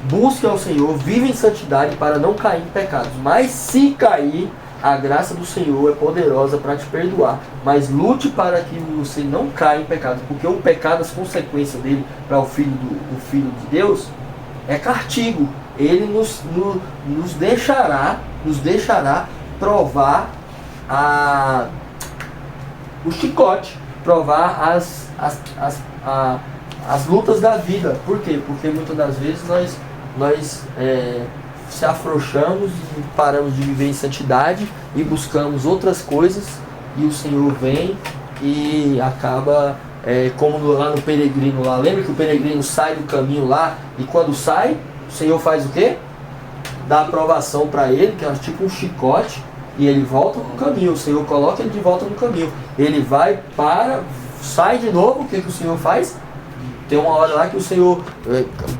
Busque ao Senhor, vive em santidade para não cair em pecados. Mas se cair, a graça do Senhor é poderosa para te perdoar. Mas lute para que você não caia em pecado. Porque o pecado, as consequências dele para o Filho de Deus, é castigo. Ele nos deixará provar o chicote, provar as lutas da vida. Por quê? Porque muitas das vezes nós se afrouxamos e paramos de viver em santidade e buscamos outras coisas, e o Senhor vem e acaba como lá no peregrino lá. Lembra que o peregrino sai do caminho lá, e quando sai, o Senhor faz o quê? Dá aprovação para ele, que é tipo um chicote, e ele volta no caminho. O Senhor coloca ele de volta no caminho. Ele vai, sai de novo. O que o Senhor faz? Tem uma hora lá que o Senhor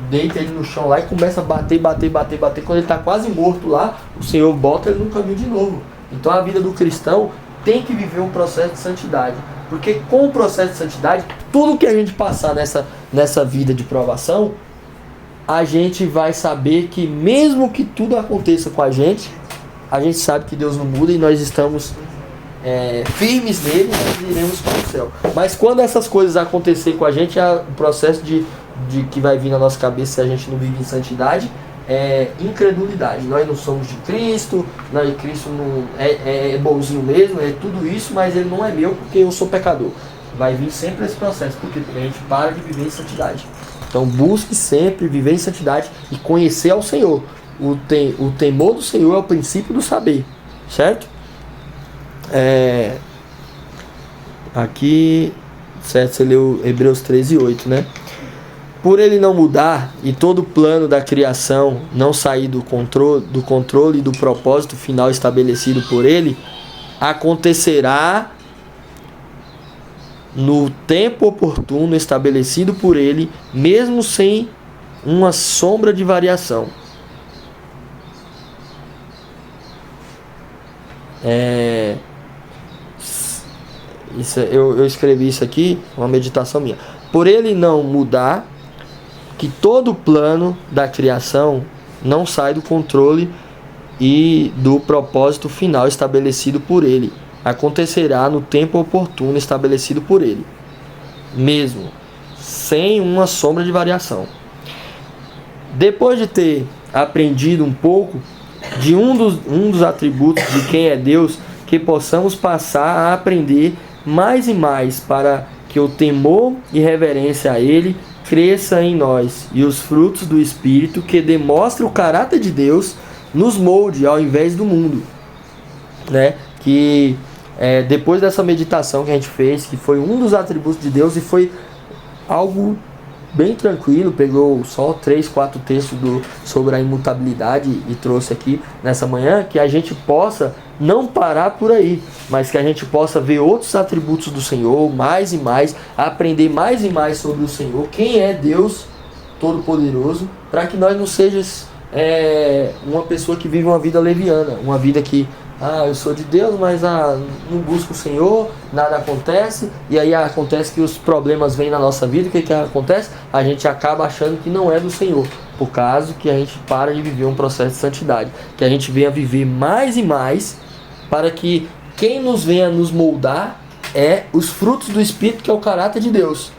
deita ele no chão lá e começa a bater. Quando ele está quase morto lá, o Senhor bota ele no caminho de novo. Então a vida do cristão tem que viver um processo de santidade. Porque com o processo de santidade, tudo que a gente passar nessa vida de provação, a gente vai saber que mesmo que tudo aconteça com a gente sabe que Deus não muda e nós estamos firmes nele, nós iremos para o céu. Mas quando essas coisas acontecerem com a gente, o processo de de que vai vir na nossa cabeça se a gente não vive em santidade é incredulidade. Nós não somos de Cristo, Cristo não é bonzinho mesmo, é tudo isso, mas ele não é meu porque eu sou pecador. Vai vir sempre esse processo, porque a gente para de viver em santidade. Então busque sempre viver em santidade e conhecer ao Senhor. O temor do Senhor é o princípio do saber, certo? Aqui, certo, você leu Hebreus 13:8, né? Por ele não mudar e todo o plano da criação não sair do controle e do propósito final estabelecido por ele, acontecerá no tempo oportuno estabelecido por ele, mesmo sem uma sombra de variação. Eu escrevi isso aqui, uma meditação minha. Por ele não mudar, que todo o plano da criação não sai do controle e do propósito final estabelecido por ele, acontecerá no tempo oportuno estabelecido por ele, mesmo sem uma sombra de variação. Depois de ter aprendido um pouco de um dos atributos de quem é Deus, que possamos passar a aprender mais e mais para que o temor e reverência a Ele cresça em nós e os frutos do Espírito que demonstra o caráter de Deus nos molde ao invés do mundo, né? Que depois dessa meditação que a gente fez, que foi um dos atributos de Deus e foi algo bem tranquilo, pegou só 3-4 textos sobre a imutabilidade e trouxe aqui nessa manhã, que a gente possa não parar por aí, mas que a gente possa ver outros atributos do Senhor, mais e mais, aprender mais e mais sobre o Senhor, quem é Deus Todo-Poderoso, para que nós não sejamos uma pessoa que vive uma vida leviana, uma vida que eu sou de Deus, mas não busco o Senhor, nada acontece, e aí acontece que os problemas vêm na nossa vida. O que acontece? A gente acaba achando que não é do Senhor, por causa que a gente para de viver um processo de santidade, que a gente venha viver mais e mais, para que quem nos venha nos moldar é os frutos do Espírito, que é o caráter de Deus.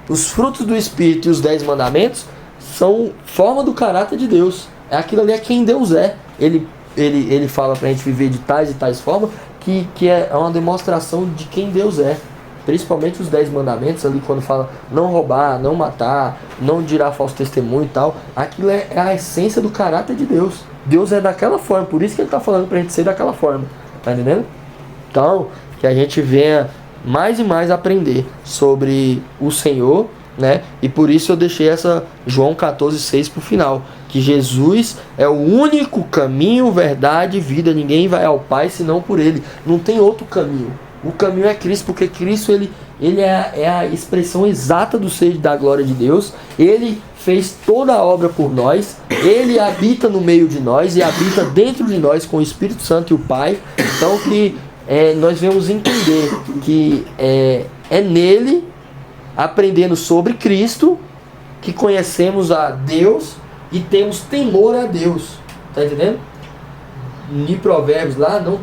Os frutos do Espírito e os 10 mandamentos são forma do caráter de Deus, aquilo ali é quem Deus é. Ele fala pra gente viver de tais e tais formas, que é uma demonstração de quem Deus é. Principalmente os 10 mandamentos ali, quando fala não roubar, não matar, não dirá falso testemunho e tal. Aquilo é a essência do caráter de Deus. Deus é daquela forma, por isso que ele está falando pra gente ser daquela forma. Tá entendendo? Então, que a gente venha mais e mais aprender sobre o Senhor, né? E por isso eu deixei essa João 14,6 pro final, que Jesus é o único caminho, verdade e vida. Ninguém vai ao Pai senão por Ele. Não tem outro caminho. O caminho é Cristo, porque Cristo ele é a expressão exata do ser da glória de Deus. Ele fez toda a obra por nós. Ele habita no meio de nós e habita dentro de nós com o Espírito Santo e o Pai. Então que nós vamos entender que é nele, aprendendo sobre Cristo, que conhecemos a Deus e temos temor a Deus. Tá entendendo? Em Provérbios lá não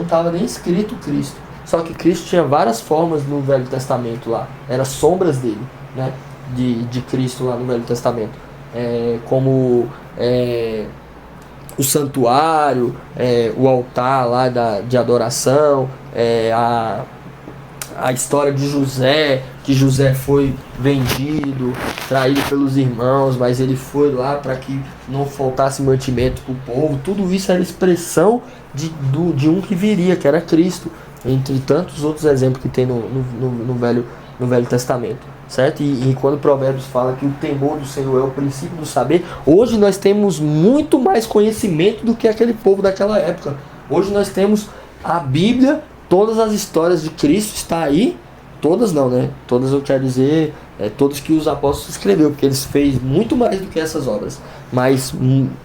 tava nem escrito Cristo. Só que Cristo tinha várias formas no Velho Testamento lá. Eram sombras dele, né? De Cristo lá no Velho Testamento. Como o santuário, o altar lá de adoração, a história de José, que José foi vendido, traído pelos irmãos, mas ele foi lá para que não faltasse mantimento para o povo. Tudo isso era expressão de um que viria, que era Cristo, entre tantos outros exemplos que tem no Velho Testamento, certo? E quando Provérbios fala que o temor do Senhor é o princípio do saber, hoje nós temos muito mais conhecimento do que aquele povo daquela época. Hoje nós temos a Bíblia, todas as histórias de Cristo está aí. Todas não, né? Todas eu quero dizer, todos que os apóstolos escreveu, porque eles fez muito mais do que essas obras. Mas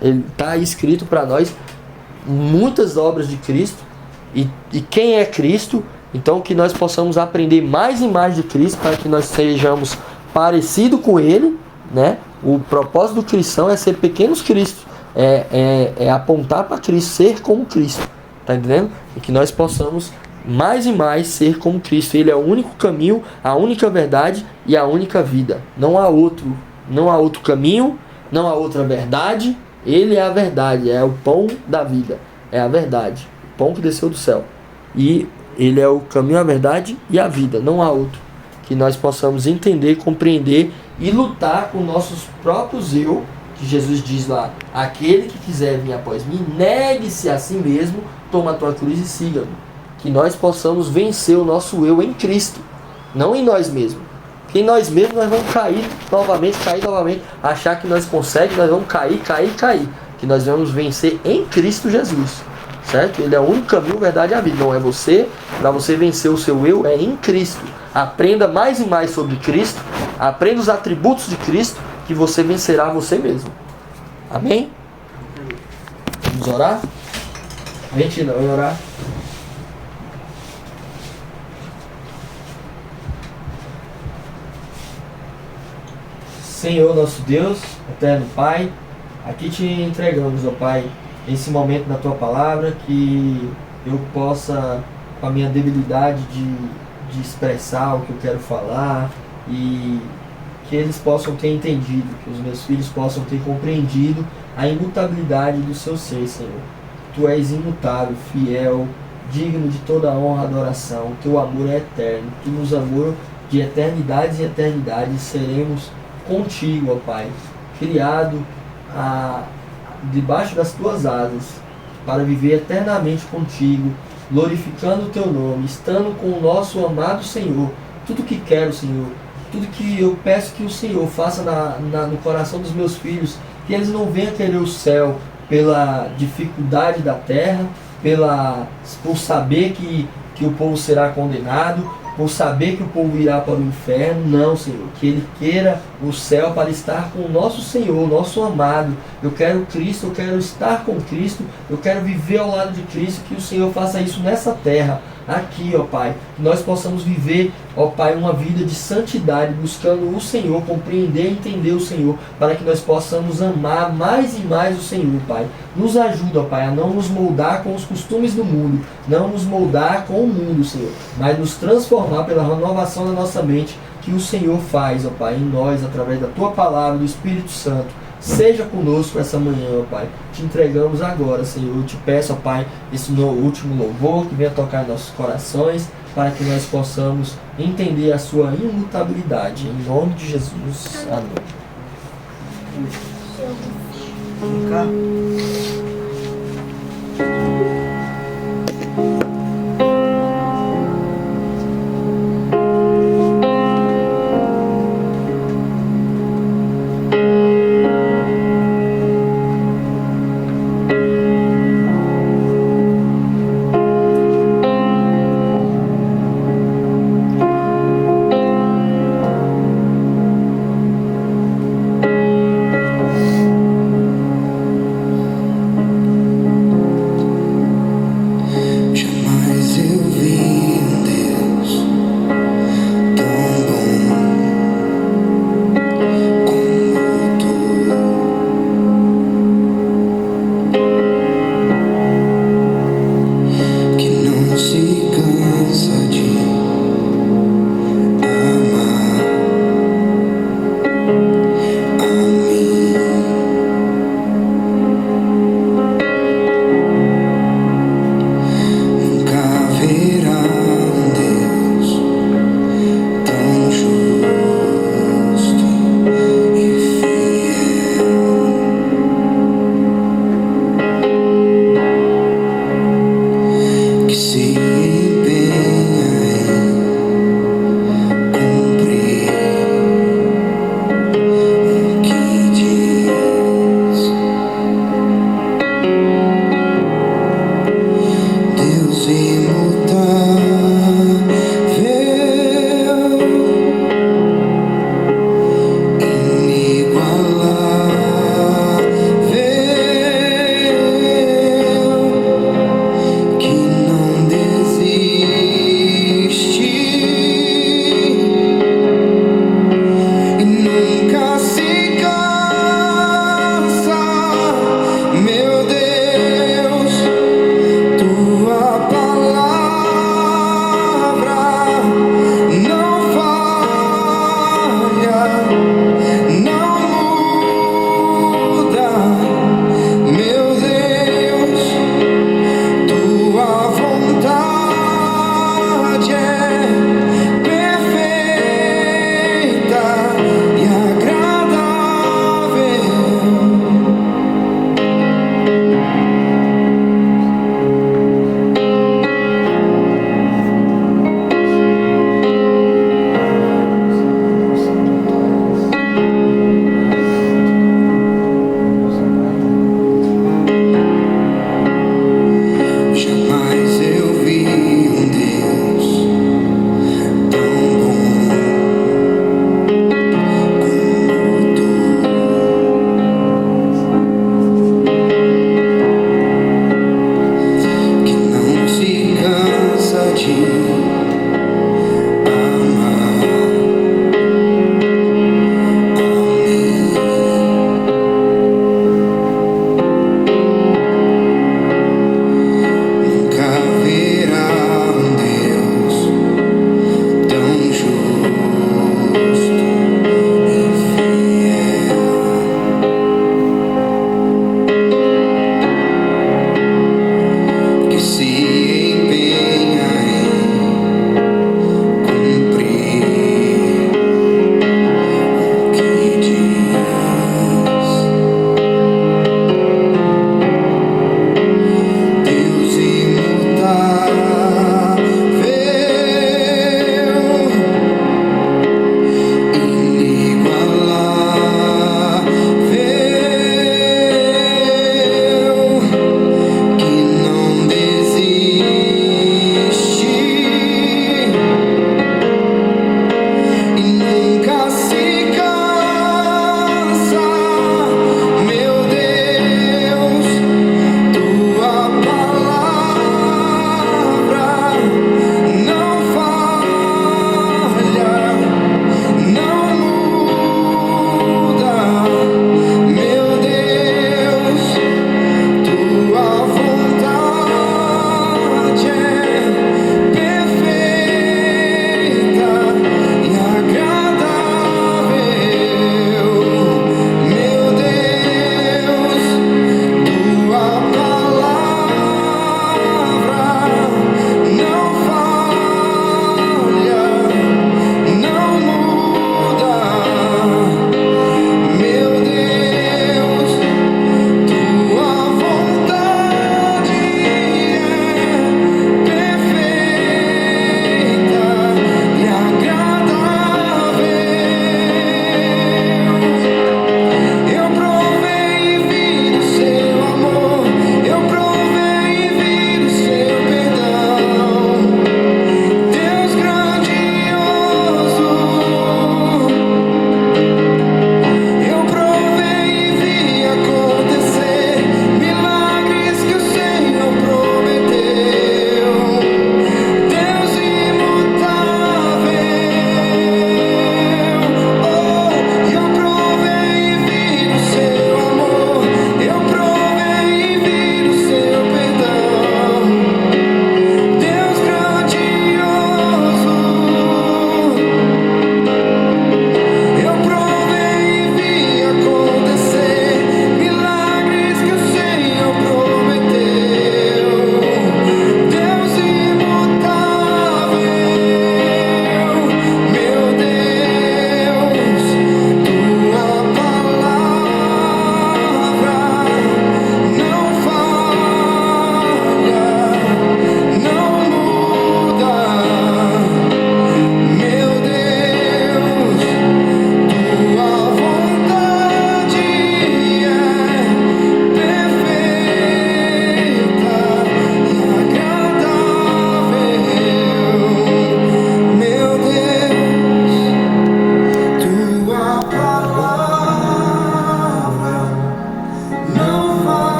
ele está aí escrito para nós muitas obras de Cristo e quem é Cristo. Então que nós possamos aprender mais e mais de Cristo para que nós sejamos parecidos com Ele, né? O propósito do cristão é ser pequenos Cristos, é apontar para Cristo, ser como Cristo, tá entendendo? E que nós possamos mais e mais ser como Cristo. Ele é o único caminho, a única verdade e a única vida. Não há outro caminho, não há outra verdade. Ele é a verdade, é o pão da vida, é a verdade, o pão que desceu do céu. E ele é o caminho, a verdade e a vida, não há outro. Que nós possamos entender, compreender e lutar com nossos próprios eu, que Jesus diz lá: aquele que quiser vir após mim, negue-se a si mesmo, toma a tua cruz e siga-me. Que nós possamos vencer o nosso eu em Cristo, não em nós mesmos. Porque em nós mesmos nós vamos cair novamente, achar que nós conseguimos, nós vamos cair. Que nós vamos vencer em Cristo Jesus, certo? Ele é o único caminho, verdade e a vida. Não é você, para você vencer o seu eu, é em Cristo. Aprenda mais e mais sobre Cristo, aprenda os atributos de Cristo, que você vencerá você mesmo. Amém? Vamos orar? Gente, não, vamos orar. Senhor nosso Deus, eterno Pai, aqui te entregamos, ó Pai, esse momento da Tua Palavra, que eu possa, com a minha debilidade de expressar o que eu quero falar, e que eles possam ter entendido, que os meus filhos possam ter compreendido a imutabilidade do Seu ser, Senhor. Tu és imutável, fiel, digno de toda a honra e adoração, o Teu amor é eterno, Tu nos amou de eternidades e eternidades, seremos contigo, ó Pai, criado debaixo das tuas asas, para viver eternamente contigo, glorificando o teu nome, estando com o nosso amado Senhor. Tudo que quero, Senhor, tudo que eu peço que o Senhor faça no coração dos meus filhos, que eles não venham querer o céu pela dificuldade da terra, por saber que o povo será condenado, por saber que o povo irá para o inferno. Não, Senhor, que ele queira o céu para estar com o nosso Senhor, nosso amado. Eu quero Cristo, eu quero estar com Cristo, eu quero viver ao lado de Cristo, que o Senhor faça isso nessa terra, aqui, ó Pai, que nós possamos viver, ó Pai, uma vida de santidade, buscando o Senhor, compreender e entender o Senhor, para que nós possamos amar mais e mais o Senhor, Pai. Nos ajuda, ó Pai, a não nos moldar com os costumes do mundo, não nos moldar com o mundo, Senhor, mas nos transformar pela renovação da nossa mente, que o Senhor faz, ó Pai, em nós, através da Tua Palavra, do Espírito Santo. Seja conosco essa manhã, ó Pai. Te entregamos agora, Senhor. Eu te peço, ó Pai, esse último louvor que venha tocar em nossos corações, para que nós possamos entender a sua imutabilidade. Em nome de Jesus. Amém.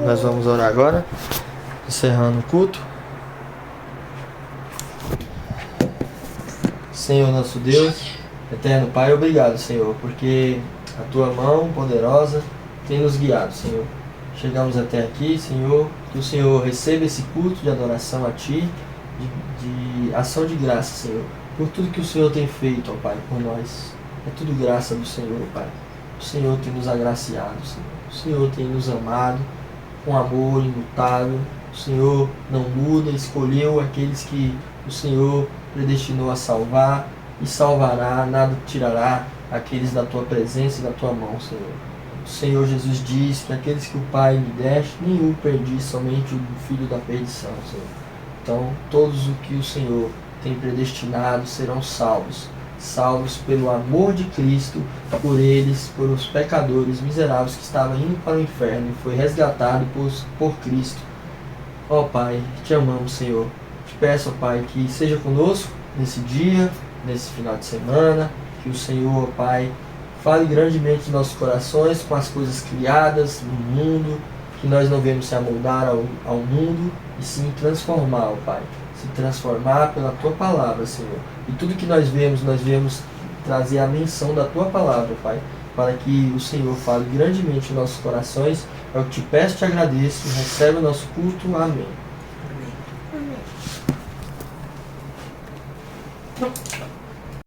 Nós vamos orar agora, encerrando o culto. Senhor nosso Deus, eterno Pai, obrigado, Senhor, porque a Tua mão poderosa tem nos guiado, Senhor. Chegamos até aqui, Senhor, que o Senhor receba esse culto de adoração a Ti, de ação de graça, Senhor, por tudo que o Senhor tem feito, ó Pai, por nós. É tudo graça do Senhor, Pai. O Senhor tem nos agraciado, Senhor. O Senhor tem nos amado com amor imutável. O Senhor não muda, escolheu aqueles que o Senhor predestinou a salvar e salvará, nada tirará aqueles da Tua presença e da Tua mão, Senhor. O Senhor Jesus diz que aqueles que o Pai lhe deste, nenhum perdi, somente o filho da perdição, Senhor. Então, todos os que o Senhor tem predestinado serão salvos. Salvos pelo amor de Cristo, por eles, por os pecadores miseráveis que estavam indo para o inferno e foi resgatado por Cristo. Ó Pai, te amamos, Senhor. Te peço, ó Pai, que seja conosco nesse dia, nesse final de semana, que o Senhor, ó Pai, fale grandemente nos nossos corações com as coisas criadas no mundo, que nós não vemos se amoldar ao mundo e sim transformar, ó Pai. Se transformar pela Tua palavra, Senhor. E tudo que nós vemos trazer a menção da Tua palavra, Pai, para que o Senhor fale grandemente em nossos corações. É o que te peço e te agradeço. Recebe o nosso culto. Amém. Amém.